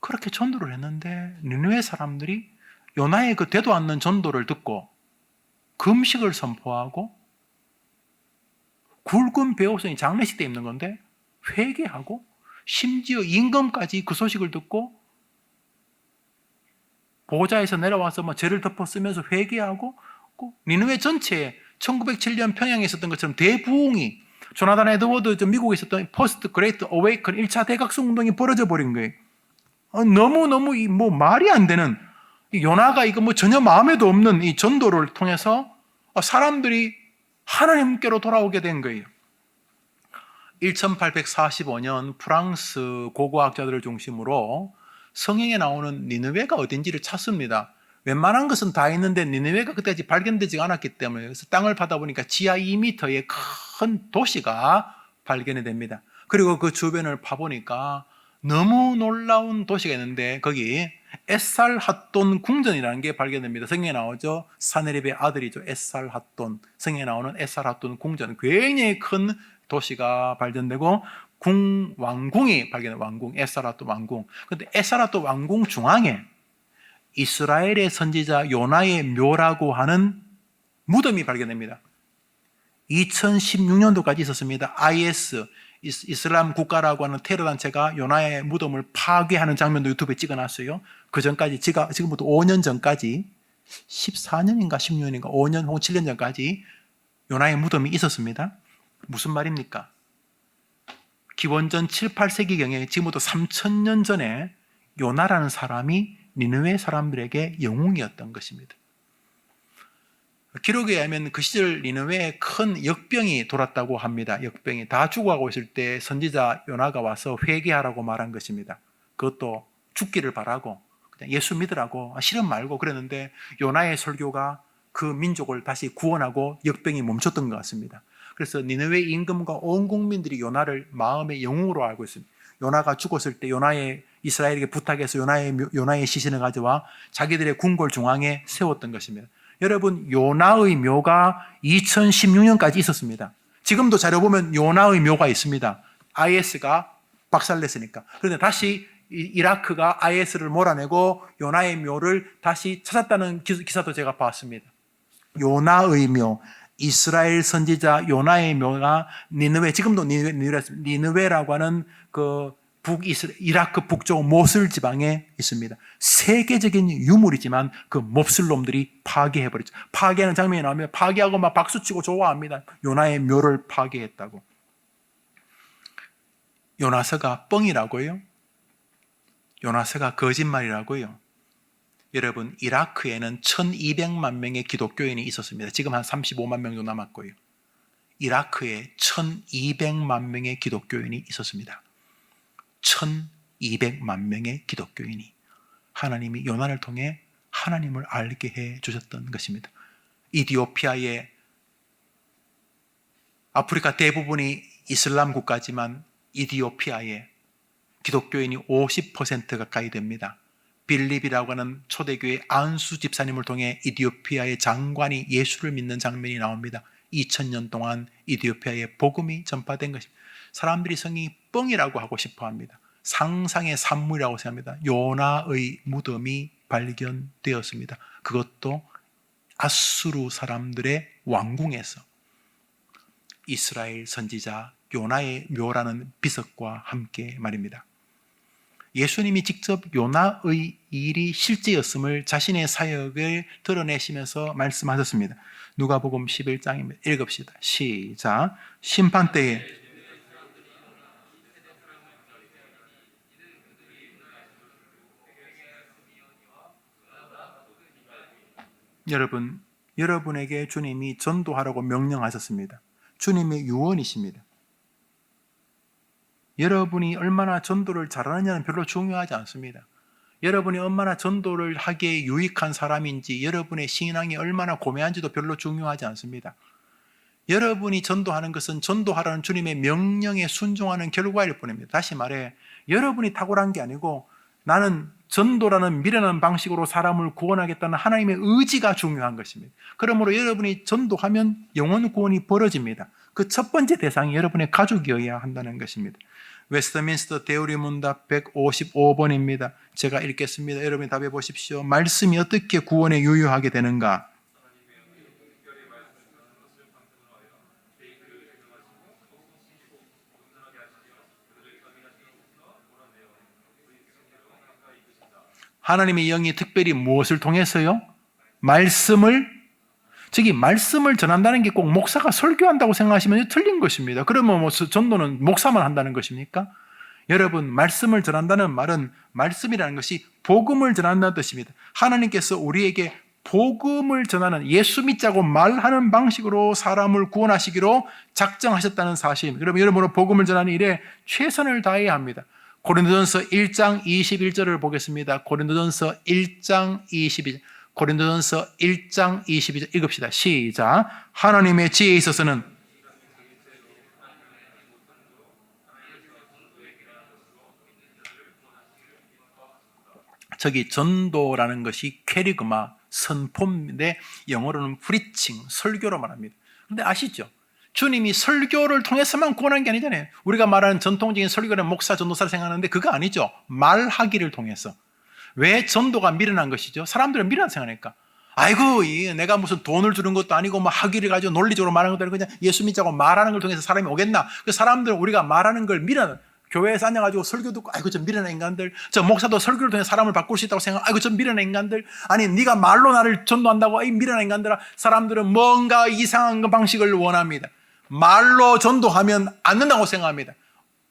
그렇게 전도를 했는데 니느웨 사람들이 요나의 그 되도 않는 전도를 듣고 금식을 선포하고 굵은 베옷을 장례식 때 입는 건데 회개하고 심지어 임금까지 그 소식을 듣고 보좌에서 내려와서 뭐 죄를 덮어 쓰면서 회개하고 니느웨 전체에 1907년 평양에 있었던 것처럼 대부흥이 조나단 에드워드 미국에 있었던 포스트 그레이트 어웨이큰 1차 대각성 운동이 벌어져 버린 거예요. 너무너무 뭐 말이 안 되는 요나가 이거 뭐 전혀 마음에도 없는 이 전도를 통해서 사람들이 하나님께로 돌아오게 된 거예요. 1845년 프랑스 고고학자들을 중심으로 성경에 나오는 니느웨가 어딘지를 찾습니다. 웬만한 것은 다 있는데 니느웨가 그때까지 발견되지 않았기 때문에 그래서 땅을 파다 보니까 지하 2m의 큰 도시가 발견이 됩니다. 그리고 그 주변을 파보니까 너무 놀라운 도시가 있는데 거기 에살핫돈 궁전이라는 게 발견됩니다. 성경에 나오죠. 사네립의 아들이죠. 에살핫돈. 성경에 나오는 에살핫돈 궁전. 굉장히 큰 도시가 발견되고 왕궁이 발견돼요. 왕궁, 에살핫돈 왕궁. 그런데 에살핫돈 왕궁 중앙에 이스라엘의 선지자 요나의 묘라고 하는 무덤이 발견됩니다. 2016년도까지 있었습니다. IS, 이슬람 국가라고 하는 테러 단체가 요나의 무덤을 파괴하는 장면도 유튜브에 찍어놨어요. 그 전까지, 지금부터 5년 전까지, 14년인가 16년인가 5년 혹은 7년 전까지 요나의 무덤이 있었습니다. 무슨 말입니까? 기원전 7, 8세기경에 지금부터 3000년 전에 요나라는 사람이 니느웨 사람들에게 영웅이었던 것입니다. 기록에 의하면 그 시절 니느웨에 큰 역병이 돌았다고 합니다. 역병이 다 죽어가고 있을 때 선지자 요나가 와서 회개하라고 말한 것입니다. 그것도 죽기를 바라고 그냥 예수 믿으라고 싫으면 말고 그랬는데 요나의 설교가 그 민족을 다시 구원하고 역병이 멈췄던 것 같습니다. 그래서 니느웨 임금과 온 국민들이 요나를 마음의 영웅으로 알고 있습니다. 요나가 죽었을 때 이스라엘에게 부탁해서 요나의 시신을 가져와 자기들의 궁궐 중앙에 세웠던 것입니다. 여러분, 요나의 묘가 2016년까지 있었습니다. 지금도 자료 보면 요나의 묘가 있습니다. IS가 박살냈으니까. 그런데 다시 이라크가 IS를 몰아내고 요나의 묘를 다시 찾았다는 기사도 제가 봤습니다. 요나의 묘, 이스라엘 선지자 요나의 묘가 니느웨, 지금도 니느웨라고 하는 그 이라크 북쪽 모술 지방에 있습니다. 세계적인 유물이지만 그 몹쓸 놈들이 파괴해버렸죠. 파괴하는 장면이 나오면 파괴하고 막 박수치고 좋아합니다. 요나의 묘를 파괴했다고. 요나서가 뻥이라고요? 요나서가 거짓말이라고요? 여러분, 이라크에는 1200만 명의 기독교인이 있었습니다. 지금 한 35만 명 정도 남았고요. 이라크에 1200만 명의 기독교인이 있었습니다. 1200만 명의 기독교인이 하나님이 요나를 통해 하나님을 알게 해 주셨던 것입니다. 이디오피아의 아프리카 대부분이 이슬람 국가지만 이디오피아의 기독교인이 50% 가까이 됩니다. 빌립이라고 하는 초대교회 안수 집사님을 통해 이디오피아의 장관이 예수를 믿는 장면이 나옵니다. 2000년 동안 이디오피아에 복음이 전파된 것입니다. 사람들이 성경이 뻥이라고 하고 싶어 합니다. 상상의 산물이라고 생각합니다. 요나의 무덤이 발견되었습니다. 그것도 아수르 사람들의 왕궁에서 이스라엘 선지자 요나의 묘라는 비석과 함께 말입니다. 예수님이 직접 요나의 일이 실제였음을 자신의 사역을 드러내시면서 말씀하셨습니다. 누가복음 11장입니다. 읽읍시다. 시작. 심판때에 여러분에게 주님이 전도하라고 명령하셨습니다. 주님의 유언이십니다. 여러분이 얼마나 전도를 잘하느냐는 별로 중요하지 않습니다. 여러분이 얼마나 전도를 하기에 유익한 사람인지, 여러분의 신앙이 얼마나 고매한지도 별로 중요하지 않습니다. 여러분이 전도하는 것은 전도하라는 주님의 명령에 순종하는 결과일 뿐입니다. 다시 말해, 여러분이 탁월한 게 아니고 나는 전도라는 미련한 방식으로 사람을 구원하겠다는 하나님의 의지가 중요한 것입니다. 그러므로 여러분이 전도하면 영혼 구원이 벌어집니다. 그 첫 번째 대상이 여러분의 가족이어야 한다는 것입니다. 웨스트민스터 대우리 문답 155번입니다. 제가 읽겠습니다. 여러분이 답해 보십시오. 말씀이 어떻게 구원에 유효하게 되는가? 하나님의 영이 특별히 무엇을 통해서요? 말씀을 전한다는 게 꼭 목사가 설교한다고 생각하시면 틀린 것입니다. 그러면 전도는 목사만 한다는 것입니까? 여러분, 말씀을 전한다는 말은, 말씀이라는 것이 복음을 전한다는 뜻입니다. 하나님께서 우리에게 복음을 전하는, 예수 믿자고 말하는 방식으로 사람을 구원하시기로 작정하셨다는 사실입니다. 여러분은 복음을 전하는 일에 최선을 다해야 합니다. 고린도전서 1장 21절을 보겠습니다. 고린도전서 1장 22절. 고린도전서 1장 22절 읽읍시다. 시작. 하나님의 지혜에 있어서는 저기 전도라는 것이 캐리그마, 선포인데 영어로는 프리칭, 설교로 말합니다. 그런데 아시죠? 주님이 설교를 통해서만 구원한 게 아니잖아요. 우리가 말하는 전통적인 설교는 목사, 전도사를 생각하는데 그거 아니죠. 말하기를 통해서. 왜 전도가 미련한 것이죠? 사람들은 미련한 생각하니까. 아이고, 내가 무슨 돈을 주는 것도 아니고 뭐 학위를 가지고 논리적으로 말하는 것도 아니고 그냥 예수 믿자고 말하는 걸 통해서 사람이 오겠나? 그 사람들은 우리가 말하는 걸 교회에서 앉아가지고 설교 듣고 아이고 저 미련한 인간들, 저 목사도 설교를 통해 사람을 바꿀 수 있다고 생각, 아이고 저 미련한 인간들, 아니 네가 말로 나를 전도한다고, 이 미련한 인간들아. 사람들은 뭔가 이상한 방식을 원합니다. 말로 전도하면 안 된다고 생각합니다.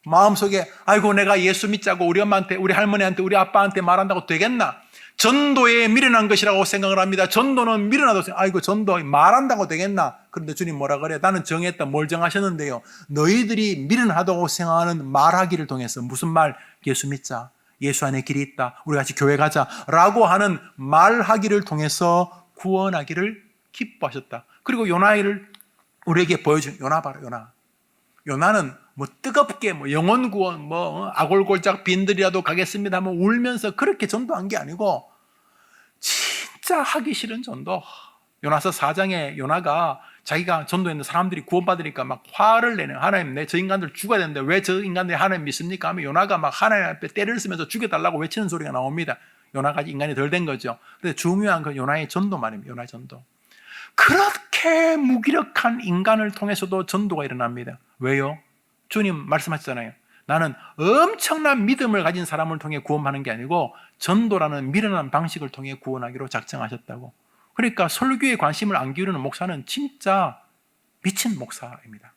마음속에 아이고 내가 예수 믿자고 우리 엄마한테, 우리 할머니한테, 우리 아빠한테 말한다고 되겠나? 전도에 미련한 것이라고 생각을 합니다. 전도는 미련하다고 생각. 아이고 전도 말한다고 되겠나? 그런데 주님 뭐라 그래? 나는 정했다. 뭘 정하셨는데요? 너희들이 미련하다고 생각하는 말하기를 통해서, 무슨 말? 예수 믿자, 예수 안에 길이 있다, 우리 같이 교회 가자 라고 하는 말하기를 통해서 구원하기를 기뻐하셨다. 그리고 요나를 우리에게 보여준, 요나 봐라. 요나는 뭐 뜨겁게 영혼 구원, 아골골짝 빈들이라도 가겠습니다 하면 울면서 그렇게 전도한 게 아니고 진짜 하기 싫은 전도. 요나서 4장에 요나가 자기가 전도했는데 사람들이 구원받으니까 막 화를 내는, 하나님 저 인간들 죽어야 되는데 왜 저 인간들이 하나님 믿습니까? 하면 요나가 막 하나님 앞에 때를 쓰면서 죽여달라고 외치는 소리가 나옵니다. 요나가 인간이 덜 된 거죠. 근데 중요한 건 요나의 전도 말입니다. 요나의 전도. 그렇게 무기력한 인간을 통해서도 전도가 일어납니다. 왜요? 주님 말씀하셨잖아요. 나는 엄청난 믿음을 가진 사람을 통해 구원하는 게 아니고 전도라는 미련한 방식을 통해 구원하기로 작정하셨다고. 그러니까 설교에 관심을 안 기울이는 목사는 진짜 미친 목사입니다.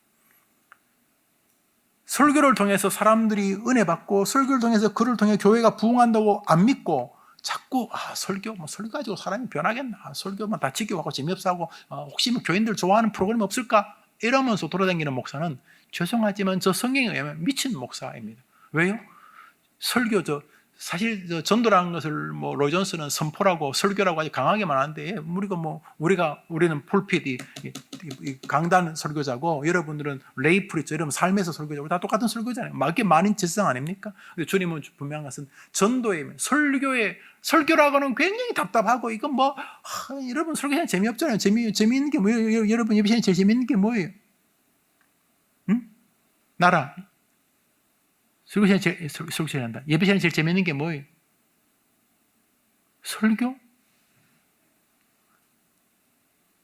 설교를 통해서 사람들이 은혜 받고, 설교를 통해서 그를 통해 교회가 부흥한다고 안 믿고 자꾸 설교 가지고 사람이 변하겠나? 설교만 다치기고 하고 재미없어 하고 혹시 교인들 좋아하는 프로그램 없을까? 이러면서 돌아다니는 목사는 죄송하지만 저 성경에 의하면 미친 목사입니다. 왜요? 설교 사실 전도라는 것을 뭐 로이 존스는 선포라고 설교라고 아주 강하게 말하는데, 우리는 폴핏 이 강단 설교자고, 여러분들은 레이 프리처, 여러분 삶에서 설교자고, 다 똑같은 설교잖아요. 이게 만인 제사상 아닙니까? 근데 주님은 분명한 것은 전도의 설교라고는 굉장히 답답하고, 이건 여러분 설교는 재미없잖아요. 재미있는 게 뭐예요? 여러분 예배 시간에 제일 재미있는 게 뭐예요? 응? 나라. 설교 시간에 한다. 예배 시간에 제일 재미있는 게 뭐예요? 설교?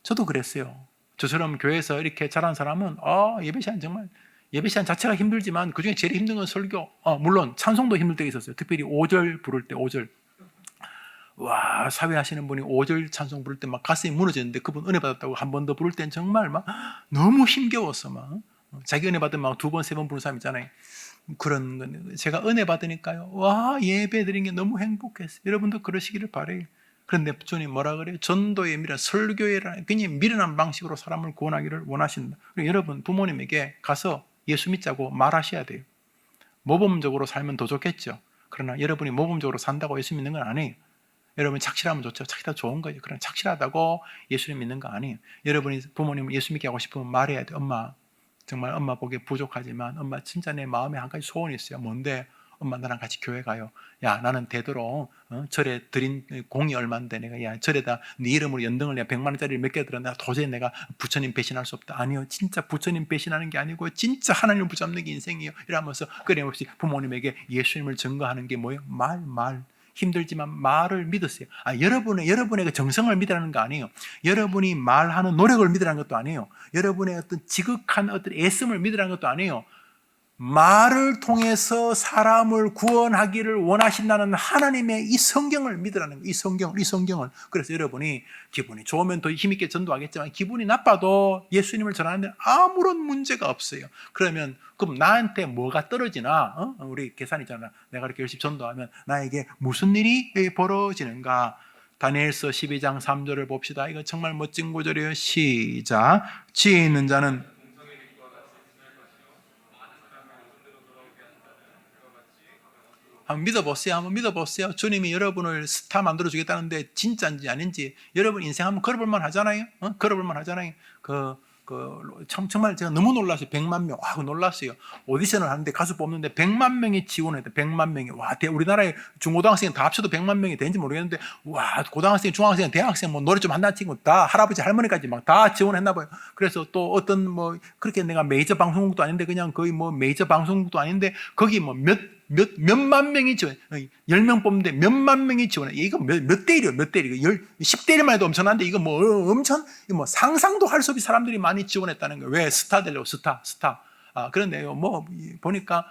저도 그랬어요. 저처럼 교회에서 이렇게 자란 사람은 예배 시간 자체가 힘들지만 그중에 제일 힘든 건 설교. 물론 찬송도 힘들 때가 있었어요. 특별히 5절 부를 때 5절. 와, 사회 하시는 분이 5절 찬송 부를 때 막 가슴이 무너지는데, 그분 은혜 받았다고 한 번 더 부를 땐 정말 막 너무 힘겨웠어. 자기 은혜 받으면 막 2번, 3번 부르는 사람 있잖아요. 그런 건 제가 은혜 받으니까요, 와, 예배 드린 게 너무 행복했어요. 여러분도 그러시기를 바래요. 그런데 주님 뭐라 그래요? 전도의 미련, 설교회라는 굉장히 미련한 방식으로 사람을 구원하기를 원하신다. 여러분 부모님에게 가서 예수 믿자고 말하셔야 돼요. 모범적으로 살면 더 좋겠죠. 그러나 여러분이 모범적으로 산다고 예수 믿는 건 아니에요. 여러분이 착실하면 좋죠. 착실하다 좋은 거죠. 그러나 착실하다고 예수를 믿는 거 아니에요. 여러분이 부모님을 예수 믿게 하고 싶으면 말해야 돼요. 엄마, 정말 엄마 보기에 부족하지만 엄마 진짜 내 마음에 한 가지 소원이 있어요. 뭔데? 엄마 나랑 같이 교회 가요. 야, 나는 되도록 절에 드린 공이 얼마인데 내가 절에다 네 이름으로 연등을 내가 100만 원짜리를 몇 개 들었는데 도저히 내가 부처님 배신할 수 없다. 아니요, 진짜 부처님 배신하는 게 아니고 진짜 하나님을 붙잡는 게 인생이에요. 이러면서 끊임없이 부모님에게 예수님을 증거하는 게 뭐예요? 말. 힘들지만 말을 믿으세요. 여러분의 그 정성을 믿으라는 거 아니에요. 여러분이 말하는 노력을 믿으라는 것도 아니에요. 여러분의 어떤 지극한 어떤 애씀을 믿으라는 것도 아니에요. 말을 통해서 사람을 구원하기를 원하신다는 하나님의 이 성경을 믿으라는 거예요. 이 성경을. 그래서 여러분이 기분이 좋으면 더 힘있게 전도하겠지만, 기분이 나빠도 예수님을 전하는데 아무런 문제가 없어요. 그러면 그럼 나한테 뭐가 떨어지나? 우리 계산이잖아. 내가 이렇게 열심히 전도하면 나에게 무슨 일이 벌어지는가? 다니엘서 12장 3절을 봅시다. 이거 정말 멋진 구절이에요. 시작. 지혜 있는 자는 한번 믿어보세요. 주님이 여러분을 스타 만들어주겠다는데 진짜인지 아닌지, 여러분 인생 한번 걸어볼만 하잖아요. 걸어볼만 하잖아요. 정말 제가 너무 놀랐어요. 100만 명. 놀랐어요. 오디션을 하는데 가수 뽑는데 100만 명이 지원했대. 100만 명이. 우리나라의 중고등학생 다 합쳐도 100만 명이 되는지 모르겠는데, 고등학생, 중학생, 대학생, 노래 좀 한다는 친구 다 할아버지, 할머니까지 막 다 지원했나 봐요. 그래서 또 어떤 그렇게 내가 메이저 방송국도 아닌데, 그냥 거의 메이저 방송국도 아닌데, 거기 몇만 명이 지원해. 10명 뽑는데 몇만 명이 지원해. 이거 몇 대 1이요, 몇 대 1. 10대 1만 해도 엄청난데, 이거 상상도 할 수 없이 사람들이 많이 지원했다는 거예요. 왜? 스타 되려고, 스타. 그런데요, 보니까,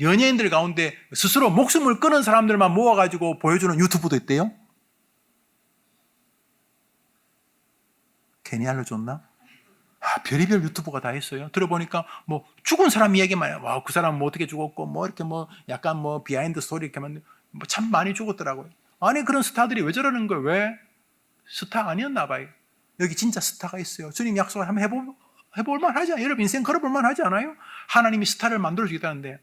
연예인들 가운데 스스로 목숨을 끊은 사람들만 모아가지고 보여주는 유튜브도 있대요. 괜히 알려줬나? 별의별 유튜버가 다 있어요. 들어보니까 죽은 사람 이야기만 해요. 그 사람은 어떻게 죽었고, 이렇게 약간 비하인드 스토리 이렇게 하면 참 많이 죽었더라고요. 아니, 그런 스타들이 왜 저러는 거예요? 왜? 스타 아니었나 봐요. 여기 진짜 스타가 있어요. 주님 약속을 한번 해볼만 하지 않아요? 여러분 인생 걸어볼만 하지 않아요? 하나님이 스타를 만들어주겠다는데,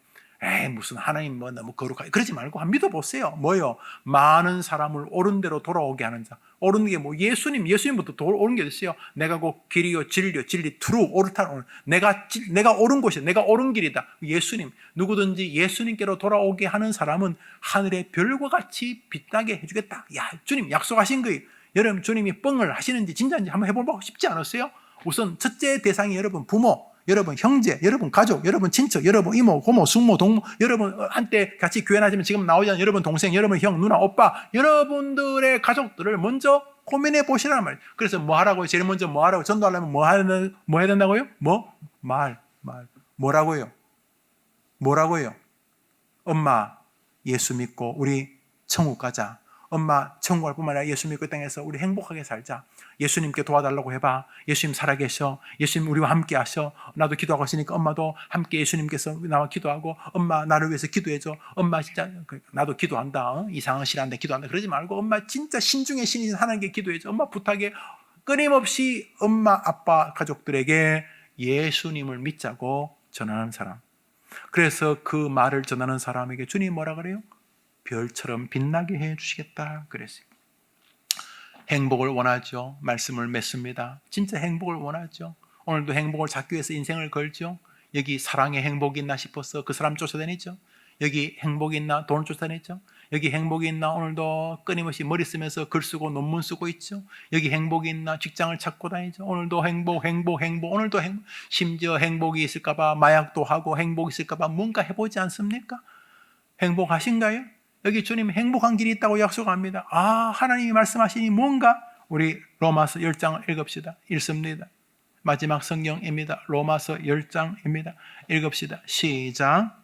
무슨 하나님 너무 거룩하게 그러지 말고 한번 믿어보세요. 뭐요? 많은 사람을 옳은 대로 돌아오게 하는 자. 옳은 게 예수님부터 옳은 게 있어요. 내가 곧 길이요 진리 트루 옳다. 내가 옳은 곳이야. 내가 옳은 길이다. 예수님. 누구든지 예수님께로 돌아오게 하는 사람은 하늘의 별과 같이 빛나게 해주겠다. 주님 약속하신 거예요. 여러분 주님이 뻥을 하시는지 진짜인지 한번 해보고 싶지 않았어요? 우선 첫째 대상이 여러분 부모, 여러분 형제, 여러분 가족, 여러분 친척, 여러분 이모, 고모, 숙모, 동무, 여러분 한때 같이 교회 다니면 지금 나오지 않는 여러분 동생, 여러분 형, 누나, 오빠, 여러분들의 가족들을 먼저 고민해 보시라는 말이에요. 그래서 뭐 하라고요? 제일 먼저 뭐 하라고? 전도하려면 뭐 해야 된다고요? 말. 뭐라고요? 엄마 예수 믿고 우리 천국 가자. 엄마 천국 갈 뿐만 아니라 예수 믿고 이 땅에서 우리 행복하게 살자. 예수님께 도와달라고 해봐. 예수님 살아계셔. 예수님 우리와 함께 하셔. 나도 기도하고 있으니까 엄마도 함께 예수님께서 나와 기도하고, 엄마 나를 위해서 기도해줘. 엄마 진짜 나도 기도한다. 이상한 신한데 기도한다. 그러지 말고 엄마 진짜 신중의 신이신 하나님께 기도해줘. 엄마 부탁해. 끊임없이 엄마 아빠 가족들에게 예수님을 믿자고 전하는 사람. 그래서 그 말을 전하는 사람에게 주님 뭐라 그래요? 별처럼 빛나게 해주시겠다 그랬어요. 행복을 원하죠. 말씀을 맺습니다. 진짜 행복을 원하죠. 오늘도 행복을 찾기 위해서 인생을 걸죠. 여기 사랑의 행복이 있나 싶어서 그 사람 쫓아다니죠. 여기 행복이 있나 돈을 쫓아다니죠. 여기 행복이 있나 오늘도 끊임없이 머리 쓰면서 글 쓰고 논문 쓰고 있죠. 여기 행복이 있나 직장을 찾고 다니죠. 오늘도 행복 오늘도 행복. 심지어 행복이 있을까 봐 마약도 하고 행복이 있을까 봐 뭔가 해보지 않습니까? 행복하신가요? 여기 주님 행복한 길이 있다고 약속합니다. 하나님이 말씀하시니 뭔가 우리 로마서 10장 읽읍시다. 읽습니다. 마지막 성경입니다. 로마서 10장입니다. 읽읍시다. 시작.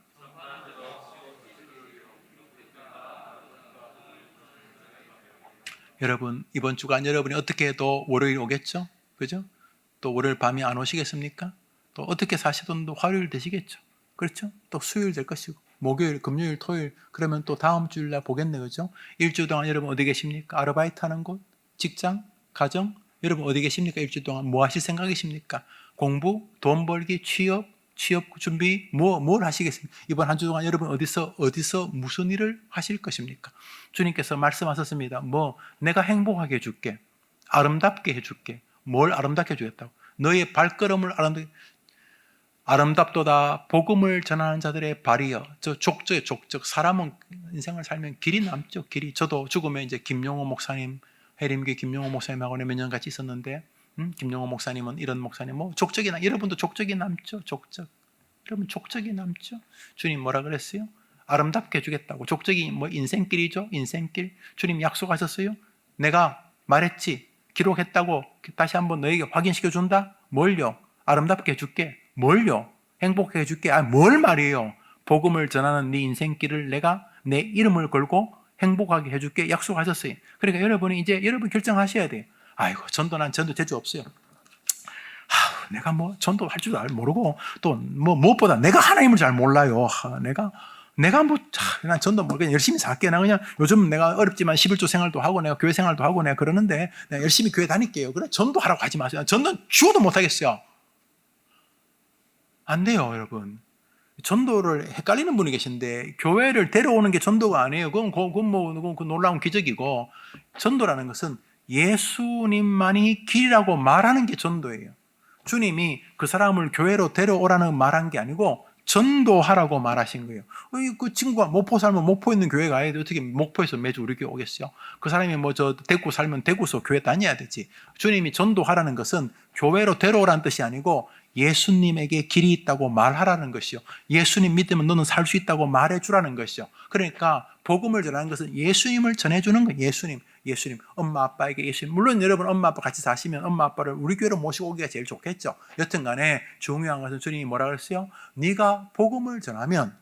여러분, 이번 주간 여러분이 어떻게 해도 월요일 오겠죠? 그죠? 또 월요일 밤이 안 오시겠습니까? 또 어떻게 사시든 또 화요일 되시겠죠? 그렇죠? 또 수요일 될 것이고 목요일, 금요일, 토요일 그러면 또 다음 주일날 보겠네. 그죠? 일주 동안 여러분 어디 계십니까? 아르바이트 하는 곳? 직장? 가정? 여러분 어디 계십니까? 일주 동안 뭐 하실 생각이십니까? 공부? 돈 벌기? 취업 준비? 뭘 하시겠습니까? 이번 한 주 동안 여러분 어디서 무슨 일을 하실 것입니까? 주님께서 말씀하셨습니다. 내가 행복하게 해줄게. 아름답게 해줄게. 뭘 아름답게 해주겠다고? 너의 발걸음을 아름답도다 복음을 전하는 자들의 발이여. 저 족적이에요. 족적. 사람은 인생을 살면 길이 남죠. 길이. 저도 죽으면 이제 김용호 목사님, 해림교 김용호 목사님하고 몇 년 같이 있었는데 김용호 목사님은 이런 목사님 족적이 여러분도 족적이 남죠. 족적. 여러분 족적이 남죠. 주님 뭐라 그랬어요? 아름답게 해주겠다고. 족적이 인생길이죠. 인생길. 주님 약속하셨어요. 내가 말했지. 기록했다고 다시 한번 너에게 확인시켜준다. 뭘요? 아름답게 해줄게. 뭘요? 행복하게 해줄게. 뭘 말이에요? 복음을 전하는 네 인생길을 내가 내 이름을 걸고 행복하게 해줄게 약속하셨어요. 그러니까 여러분이 이제 여러분 결정하셔야 돼요. 아이고 난 전도 재주 없어요. 내가 전도 할 줄도 모르고 또 무엇보다 내가 하나님을 잘 몰라요. 내가 난 전도 모르겠 열심히 살게. 나 그냥 요즘 내가 어렵지만 11조 생활도 하고 내가 교회 생활도 하고 내가 그러는데 내가 열심히 교회 다닐게요. 그래 전도하라고 하지 마세요. 전도는 죽어도 못하겠어요. 안 돼요, 여러분. 전도를 헷갈리는 분이 계신데 교회를 데려오는 게 전도가 아니에요. 그건 놀라운 기적이고 전도라는 것은 예수님만이 길이라고 말하는 게 전도예요. 주님이 그 사람을 교회로 데려오라는 말한 게 아니고 전도하라고 말하신 거예요. 그 친구가 목포 살면 목포에 있는 교회 가야 돼. 어떻게 목포에서 매주 우리 교회 오겠어요? 그 사람이 대구 살면 대구서 교회 다녀야 되지. 주님이 전도하라는 것은 교회로 데려오라는 뜻이 아니고 예수님에게 길이 있다고 말하라는 것이요. 예수님 믿으면 너는 살 수 있다고 말해주라는 것이요. 그러니까 복음을 전하는 것은 예수님을 전해주는 거예요. 예수님. 엄마 아빠에게 예수님. 물론 여러분 엄마 아빠 같이 사시면 엄마 아빠를 우리 교회로 모시고 오기가 제일 좋겠죠. 여튼 간에 중요한 것은 주님이 뭐라 그랬어요? 네가 복음을 전하면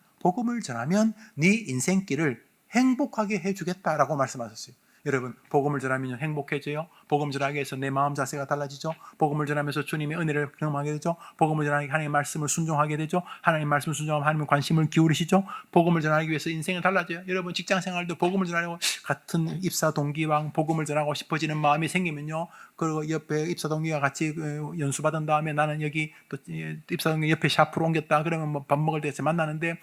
네 인생길을 행복하게 해주겠다라고 말씀하셨어요. 여러분 복음을 전하면 행복해져요. 복음을 전하기 위해서 내 마음 자세가 달라지죠. 복음을 전하면서 주님의 은혜를 경험하게 되죠. 복음을 전하기 하나님의 말씀을 순종하게 되죠. 하나님의 말씀을 순종하면 하나님의 관심을 기울이시죠. 복음을 전하기 위해서 인생이 달라져요. 여러분 직장생활도 복음을 전하려고 같은 입사 동기와 복음을 전하고 싶어지는 마음이 생기면요. 그리고 옆에 입사 동기가 같이 연수 받은 다음에 나는 여기 또 입사 동기 옆에 샤프로 옮겼다. 그러면 밥 먹을 때 만나는데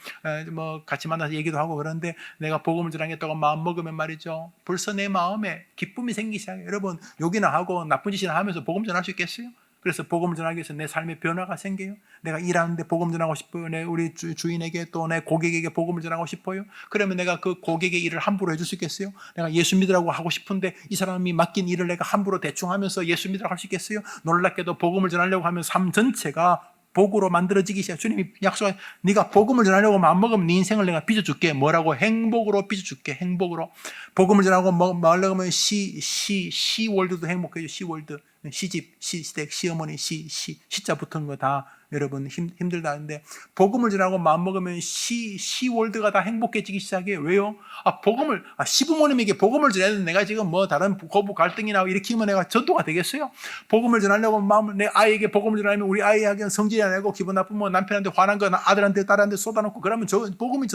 같이 만나서 얘기도 하고 그러는데 내가 복음을 전하겠다고 마음 먹으면 말이죠. 벌써 내 마음에 기쁨이 생기기 시작해요. 여러분 욕이나 하고 나쁜 짓이나 하면서 복음 전할 수 있겠어요? 그래서 복음을 전하기 위해서 내 삶에 변화가 생겨요. 내가 일하는데 복음 전하고 싶어요. 내 우리 주인에게 또 내 고객에게 복음을 전하고 싶어요. 그러면 내가 그 고객의 일을 함부로 해줄 수 있겠어요? 내가 예수 믿으라고 하고 싶은데 이 사람이 맡긴 일을 내가 함부로 대충 하면서 예수 믿으라고 할 수 있겠어요? 놀랍게도 복음을 전하려고 하면 삶 전체가 복으로 만들어지기 시작. 주님이 약속해. 네가 복음을 전하려고 마음먹으면 네 인생을 내가 빚어줄게. 뭐라고? 행복으로 빚어줄게. 행복으로. 복음을 전하고 말려고 하면 시월드도 행복해요. 시월드. 시집, 시댁, 시어머니, 시자 붙은 거 다 여러분 힘들다는데 복음을 전하고 마음먹으면 시월드가 다 행복해지기 시작해요. 왜요? 시부모님에게 복음을 전해도 내가 지금 다른 고부 갈등이나 일으키면 내가 전도가 되겠어요? 복음을 전하려고 내 아이에게 복음을 전하면 우리 아이에게 성질이 안 나고 기분 나쁘면 남편한테 화난 거 아들한테 딸한테 쏟아놓고 그러면 복음이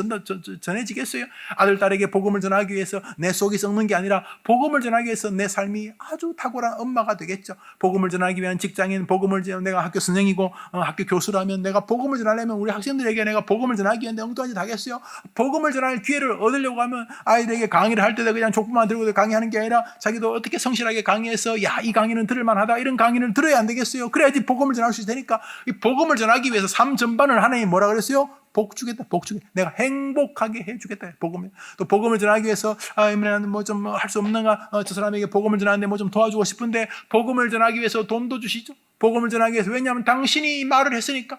전해지겠어요? 아들 딸에게 복음을 전하기 위해서 내 속이 썩는 게 아니라 복음을 전하기 위해서 내 삶이 아주 탁월한 엄마가 되겠죠. 복음을 전하기 위한 직장인, 복음을 내가 학교 선생이고 학교 학교 교수라면 내가 복음을 전하려면 우리 학생들에게 내가 복음을 전하기 위해 엉뚱한 짓 하겠어요? 복음을 전할 기회를 얻으려고 하면 아이들에게 강의를 할 때도 그냥 족보만 들고 강의하는 게 아니라 자기도 어떻게 성실하게 강의해서 야, 이 강의는 들을만하다 이런 강의를 들어야 안 되겠어요? 그래야지 복음을 전할 수 있으니까 이 복음을 전하기 위해서 삶 전반을 하나님이 뭐라 그랬어요? 복 주겠다, 복 주겠다. 내가 행복하게 해주겠다. 복음을. 또 복음을 전하기 위해서 나는 뭐 좀 할 수 없는가? 저 사람에게 복음을 전하는데 뭐 좀 도와주고 싶은데 복음을 전하기 위해서 돈도 주시죠. 복음을 전하기 위해서 왜냐하면 당신이 말을 했으니까.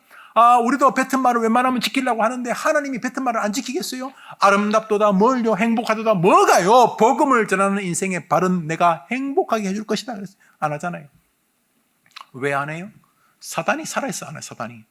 우리도 뱉은 말을 웬만하면 지키려고 하는데 하나님이 뱉은 말을 안 지키겠어요? 아름답도다 뭘요? 행복하도다 뭐가요? 복음을 전하는 인생의 발은 내가 행복하게 해줄 것이다. 그래서 안 하잖아요. 왜 안 해요? 사단이 살아있어 안 해요. 사단이.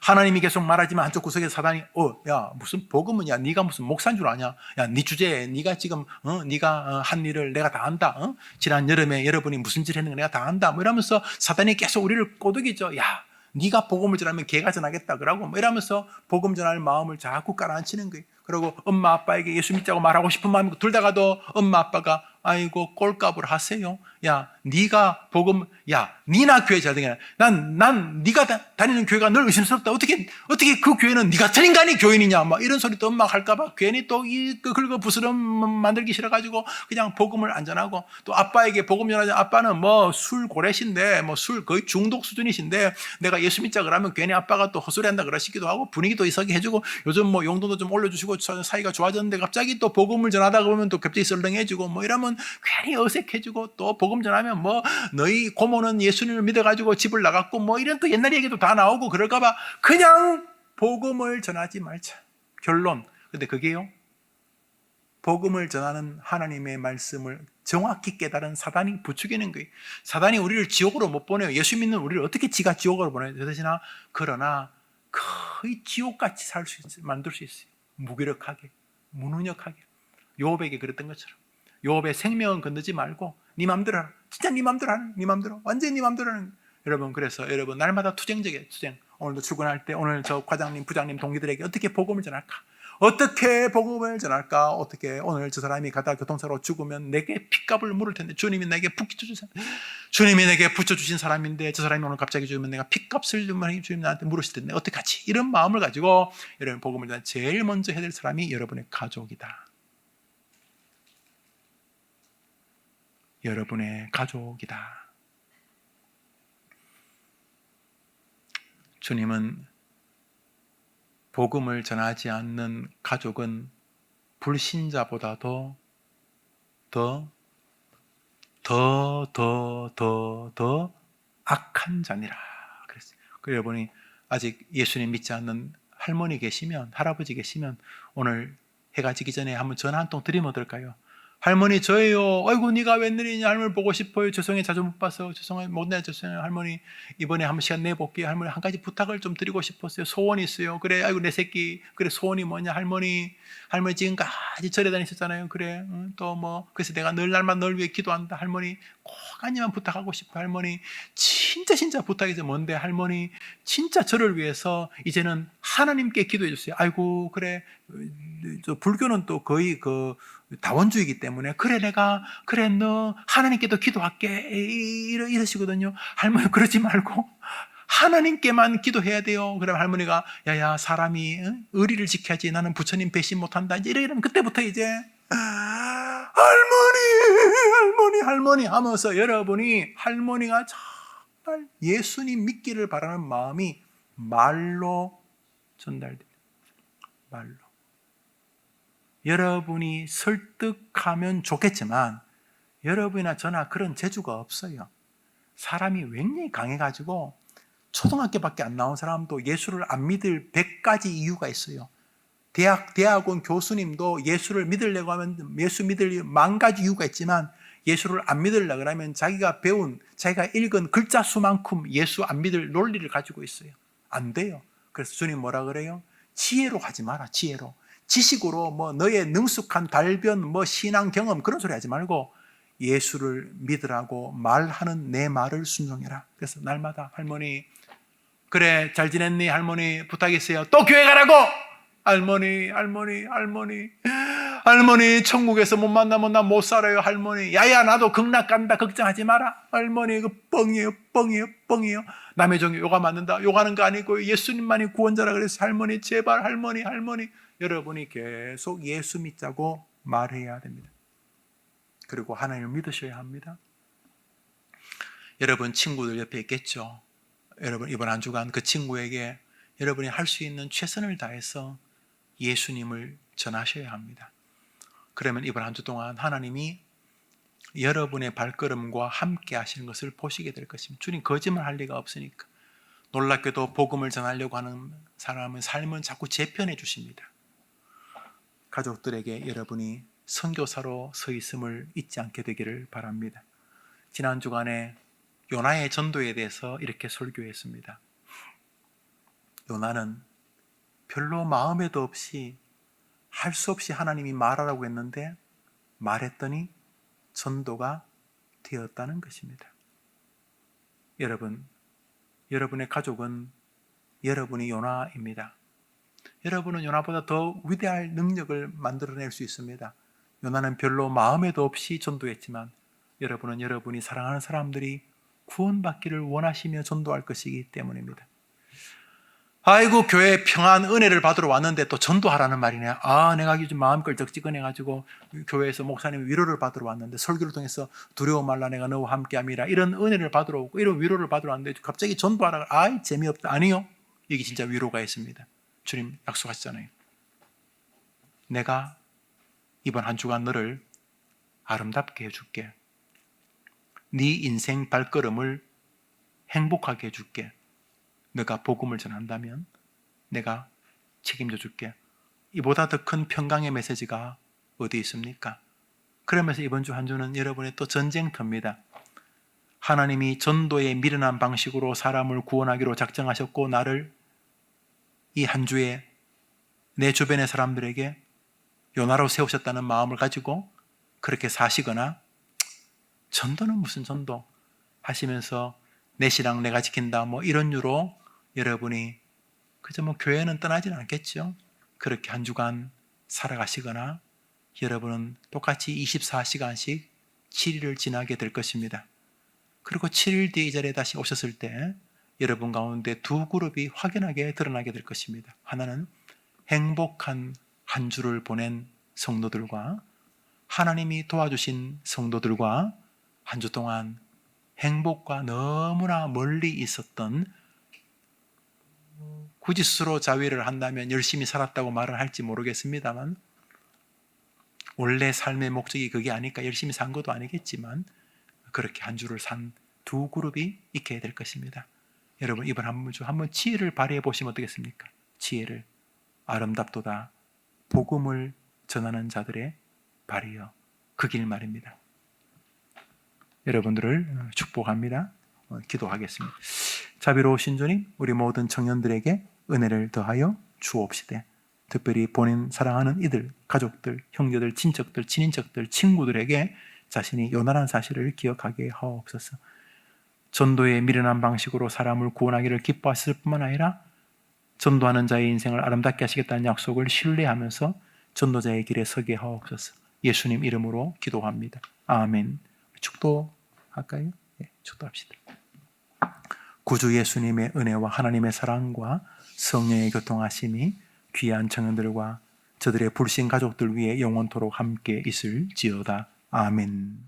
하나님이 계속 말하지만 한쪽 구석에 사단이 야 무슨 복음은 야 네가 무슨 목사인 줄 아냐? 야 네 주제에 네가 지금 네가 한 일을 내가 다 안다. 지난 여름에 여러분이 무슨 짓 했는 거 내가 다 안다. 뭐 이러면서 사단이 계속 우리를 꼬드기죠. 야 네가 복음을 전하면 걔가 전하겠다 그러고 뭐 이러면서 복음 전할 마음을 자꾸 깔아앉히는 거예요. 그리고 엄마 아빠에게 예수 믿자고 말하고 싶은 마음이 들다가도 엄마 아빠가 아이고 꼴값을 하세요. 야 네가 복음 네나 교회 잘 되냐? 난 네가 다니는 교회가 늘 의심스럽다. 어떻게 그 교회는 네 같은 인간이 교인이냐? 막 이런 소리 또 엄마가 할까봐 괜히 또 이 긁어 부스럼 만들기 싫어가지고 그냥 복음을 안 전하고 또 아빠에게 복음 전하자. 아빠는 뭐 술 고래신데 뭐 술 거의 중독 수준이신데 내가 예수 믿자 그러면 괜히 아빠가 또 헛소리한다 그러시기도 하고 분위기도 이상하게 해주고 요즘 뭐 용돈도 좀 올려주시고 사이가 좋아졌는데 갑자기 또 복음을 전하다 보면 또 갑자기 썰렁해지고 뭐 이러면 괜히 어색해지고 또 복음 전하면 뭐 너희 고모는 예수님을 믿어가지고 집을 나갔고 뭐 이런 또 옛날 얘기도 다 나오고 그럴까봐 그냥 복음을 전하지 말자. 결론. 근데 그게요. 복음을 전하는 하나님의 말씀을 정확히 깨달은 사단이 부추기는 거예요. 사단이 우리를 지옥으로 못 보내요. 예수 믿는 우리를 어떻게 지가 지옥으로 보내요? 그러시나 그러나 거의 지옥같이 살 수 있어요. 만들 수 있어요. 무기력하게, 무능력하게. 요업에게 그랬던 것처럼. 요업의 생명은 건드지 말고 네 맘대로 하라. 진짜 네 맘대로 하는 네 맘대로. 완전히 네 맘대로 하는 여러분 그래서 여러분 날마다 투쟁적이에요. 투쟁. 오늘도 출근할 때 오늘 저 과장님, 부장님, 동기들에게 어떻게 복음을 전할까? 어떻게 복음을 전할까? 어떻게 오늘 저 사람이 가다 교통사고로 죽으면 내게 핏값을 물을 텐데 주님이 내게 붙여주신 주님이 내게 붙여주신 사람인데 저 사람이 오늘 갑자기 죽으면 내가 핏값을 주님 나한테 물으실 텐데 어떡하지? 이런 마음을 가지고 여러분 복음을 전할 제일 먼저 해야 될 사람이 여러분의 가족이다. 여러분의 가족이다. 주님은 복음을 전하지 않는 가족은 불신자보다도 더 악한 자니라 그랬어요. 여러분이 아직 예수님 믿지 않는 할머니 계시면 할아버지 계시면 오늘 해가 지기 전에 한번 전화 한 통 드리면 어떨까요? 할머니 저예요. 아이고 네가 웬일이냐. 할머니 보고 싶어요. 죄송해요. 자주 못 봐서 죄송해요. 못 내요. 죄송해요. 할머니 이번에 한번 시간 내볼게요. 할머니 한 가지 부탁을 좀 드리고 싶었어요. 소원이 있어요. 그래 아이고 내 새끼 그래 소원이 뭐냐. 할머니 지금까지 절에 다니셨잖아요. 그래 또 뭐 그래서 내가 늘 날만 널 위해 기도한다. 할머니 꼭 한입만 부탁하고 싶어. 할머니 진짜 부탁해서 뭔데 할머니 진짜 저를 위해서 이제는 하나님께 기도해 주세요. 아이고 그래 저 불교는 또 거의 그 다원주의이기 때문에 그래 너 하나님께도 기도할게 이러시거든요. 할머니 그러지 말고 하나님께만 기도해야 돼요. 그러면 할머니가 야야 사람이 의리를 지켜야지 나는 부처님 배신 못한다 이러면 그때부터 이제 할머니 하면서 여러분이 할머니가 정말 예수님 믿기를 바라는 마음이 말로 전달돼요. 말로. 여러분이 설득하면 좋겠지만 여러분이나 저나 그런 재주가 없어요. 사람이 굉장히 강해가지고 초등학교밖에 안 나온 사람도 예수를 안 믿을 100가지 이유가 있어요. 대학원 교수님도 예수를 믿으려고 하면 예수 믿을 10,000가지 이유가 있지만 예수를 안 믿으려고 하면 자기가 배운 자기가 읽은 글자 수만큼 예수 안 믿을 논리를 가지고 있어요. 안 돼요. 그래서 주님 뭐라 그래요? 지혜로 가지 마라. 지혜로. 지식으로 뭐 너의 능숙한 달변 뭐 신앙 경험 그런 소리 하지 말고 예수를 믿으라고 말하는 내 말을 순종해라. 그래서 날마다 할머니 그래 잘 지냈니? 할머니 부탁 있어요. 또 교회 가라고. 할머니 할머니 천국에서 못 만나면 나 못 살아요. 할머니 야야 나도 극락 간다 걱정하지 마라. 할머니 그 뻥이에요 뻥이에요 뻥이에요. 남의 종교 요가 맞는다. 요가는 거 아니고 예수님만이 구원자라 그래서 할머니 제발 할머니 할머니. 여러분이 계속 예수 믿자고 말해야 됩니다. 그리고 하나님을 믿으셔야 합니다. 여러분 친구들 옆에 있겠죠. 여러분 이번 한 주간 그 친구에게 여러분이 할 수 있는 최선을 다해서 예수님을 전하셔야 합니다. 그러면 이번 한 주 동안 하나님이 여러분의 발걸음과 함께 하시는 것을 보시게 될 것입니다. 주님 거짓말할 리가 없으니까. 놀랍게도 복음을 전하려고 하는 사람은 삶은 자꾸 재편해 주십니다. 가족들에게 여러분이 선교사로 서 있음을 잊지 않게 되기를 바랍니다. 지난 주간에 요나의 전도에 대해서 이렇게 설교했습니다. 요나는 별로 마음에도 없이 할 수 없이 하나님이 말하라고 했는데 말했더니 전도가 되었다는 것입니다. 여러분, 여러분의 가족은 여러분이 요나입니다. 여러분은 요나보다 더 위대할 능력을 만들어낼 수 있습니다. 요나는 별로 마음에도 없이 전도했지만 여러분은 여러분이 사랑하는 사람들이 구원받기를 원하시며 전도할 것이기 때문입니다. 아이고 교회 평안 은혜를 받으러 왔는데 또 전도하라는 말이네. 내가 요즘 마음 걸쩍지근해가지고 교회에서 목사님 위로를 받으러 왔는데 설교를 통해서 두려워 말라 내가 너와 함께함이라 이런 은혜를 받으러 오고 이런 위로를 받으러 왔는데 갑자기 전도하라. 재미없다. 아니요. 이게 진짜 위로가 있습니다. 주님 약속하셨잖아요. 내가 이번 한 주간 너를 아름답게 해줄게. 네 인생 발걸음을 행복하게 해줄게. 너가 복음을 전한다면 내가 책임져 줄게. 이보다 더 큰 평강의 메시지가 어디 있습니까? 그러면서 이번 주 한 주는 여러분의 또 전쟁터입니다. 하나님이 전도의 미련한 방식으로 사람을 구원하기로 작정하셨고 나를 이 한 주에 내 주변의 사람들에게 요나로 세우셨다는 마음을 가지고 그렇게 사시거나 전도는 무슨 전도 하시면서 내 신앙 내가 지킨다 이런 유로 여러분이 그저 교회는 떠나지는 않겠죠. 그렇게 한 주간 살아가시거나 여러분은 똑같이 24시간씩 7일을 지나게 될 것입니다. 그리고 7일 뒤에 이 자리에 다시 오셨을 때 여러분 가운데 두 그룹이 확연하게 드러나게 될 것입니다. 하나는 행복한 한 주를 보낸 성도들과 하나님이 도와주신 성도들과 한 주 동안 행복과 너무나 멀리 있었던 굳이 스스로 자위를 한다면 열심히 살았다고 말을 할지 모르겠습니다만 원래 삶의 목적이 그게 아니까 열심히 산 것도 아니겠지만 그렇게 한 주를 산 두 그룹이 있게 될 것입니다. 여러분 이번 한 주 한번 지혜를 발휘해 보시면 어떻겠습니까? 지혜를 아름답도다 복음을 전하는 자들의 발이여 그 길 말입니다. 여러분들을 축복합니다. 기도하겠습니다. 자비로우신 주님, 우리 모든 청년들에게 은혜를 더하여 주옵시되 특별히 본인 사랑하는 이들, 가족들, 형제들, 친척들, 친인척들, 친구들에게 자신이 요나라는 사실을 기억하게 하옵소서. 전도의 미련한 방식으로 사람을 구원하기를 기뻐하실 뿐만 아니라 전도하는 자의 인생을 아름답게 하시겠다는 약속을 신뢰하면서 전도자의 길에 서게 하옵소서. 예수님 이름으로 기도합니다. 아멘. 축도할까요? 네, 축도합시다. 구주 예수님의 은혜와 하나님의 사랑과 성령의 교통하심이 귀한 청년들과 저들의 불신 가족들 위해 영원토록 함께 있을지어다. 아멘.